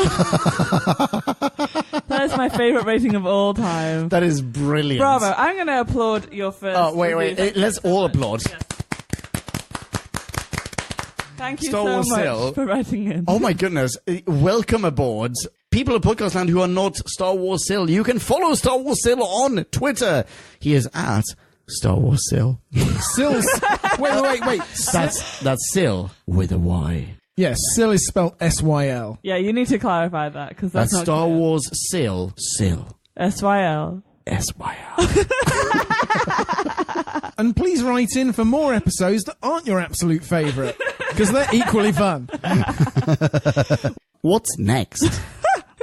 That is my favourite rating of all time. That is brilliant. Bravo. I'm going to applaud your first. Oh, wait. review. Let's all applaud. Yes. Thank you Star so Wars much Sil. for writing in. Oh my goodness. Welcome aboard. People of Podcastland who are not Star Wars Sil, you can follow Star Wars Sil on Twitter. He is at Star Wars Sil. Sil's. Wait. That's Sil with a Y. Yes, Sil is spelled S-Y-L. Yeah, you need to clarify that, because that's not Star clear. Wars Sil. SYL. S-Y-L. And please write in for more episodes that aren't your absolute favourite, because they're equally fun. What's next?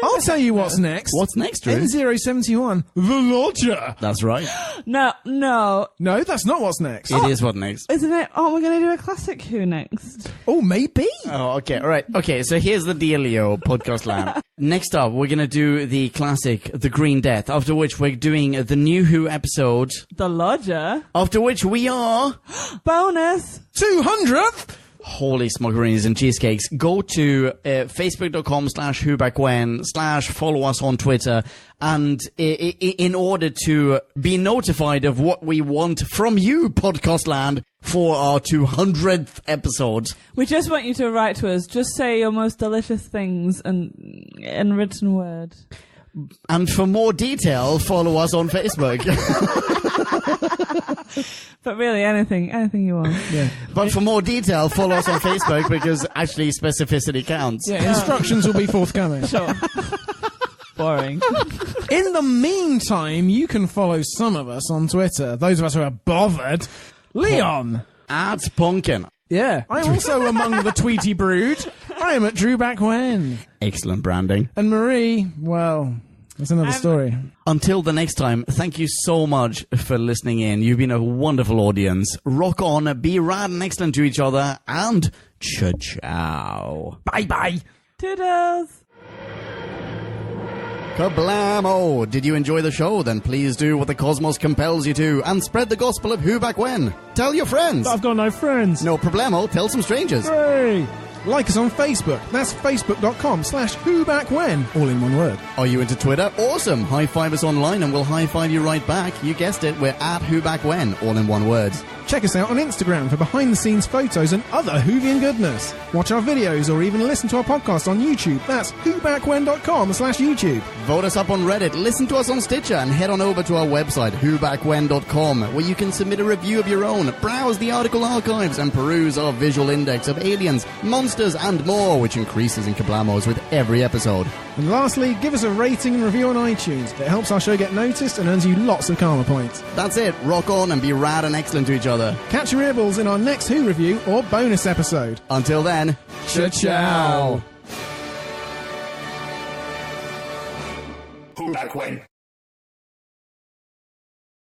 I'll tell you what's next. What's next, Drew? N071, The Lodger. That's right. No. No, that's not what's next. It is what next. Isn't it? Oh, we're going to do a classic Who next. Oh, maybe. Oh, okay. All right. Okay, so here's the dealio, Podcast Land. Next up, we're going to do the classic, The Green Death, after which we're doing the new Who episode, The Lodger. after which we are... Bonus. 200th. Holy smuggeries and cheesecakes. Go to facebook.com/whobackwhen/ follow us on Twitter, and in order to be notified of what we want from you, Podcast Land, for our 200th episode. We just want you to write to us. Just say your most delicious things and in written word. And for more detail, follow us on Facebook. But really, anything you want. Yeah. But for more detail, follow us on Facebook, because actually specificity counts. Yeah, instructions will be forthcoming. Sure. Boring. In the meantime, you can follow some of us on Twitter. Those of us who are bothered. Leon. At Pumpkin. Yeah. I'm also among the Tweety brood. I am at Drew Back When. Excellent branding. And Marie, well, that's another story. Until the next time, thank you so much for listening in. You've been a wonderful audience. Rock on, be rad and excellent to each other, and ciao. Bye-bye. Toodles. Kablamo! Did you enjoy the show? Then please do what the cosmos compels you to, and spread the gospel of Who Back When. Tell your friends. I've got no friends. No problemo, tell some strangers. Hey! Like us on Facebook. That's facebook.com/whobackwhen. All in one word. Are you into Twitter? Awesome! High-five us online and we'll high-five you right back. You guessed it, we're at Who Back When, all in one word. Check us out on Instagram for behind-the-scenes photos and other Whovian goodness. Watch our videos or even listen to our podcast on YouTube. That's whobackwhen.com/YouTube. Vote us up on Reddit, listen to us on Stitcher, and head on over to our website, whobackwhen.com, where you can submit a review of your own, browse the article archives, and peruse our visual index of aliens, monsters, and more, which increases in kablamos with every episode. And lastly, give us a rating and review on iTunes. It helps our show get noticed and earns you lots of karma points. That's it. Rock on and be rad and excellent to each other. Catch your earballs in our next Who review or bonus episode. Until then, ciao. Who Back When?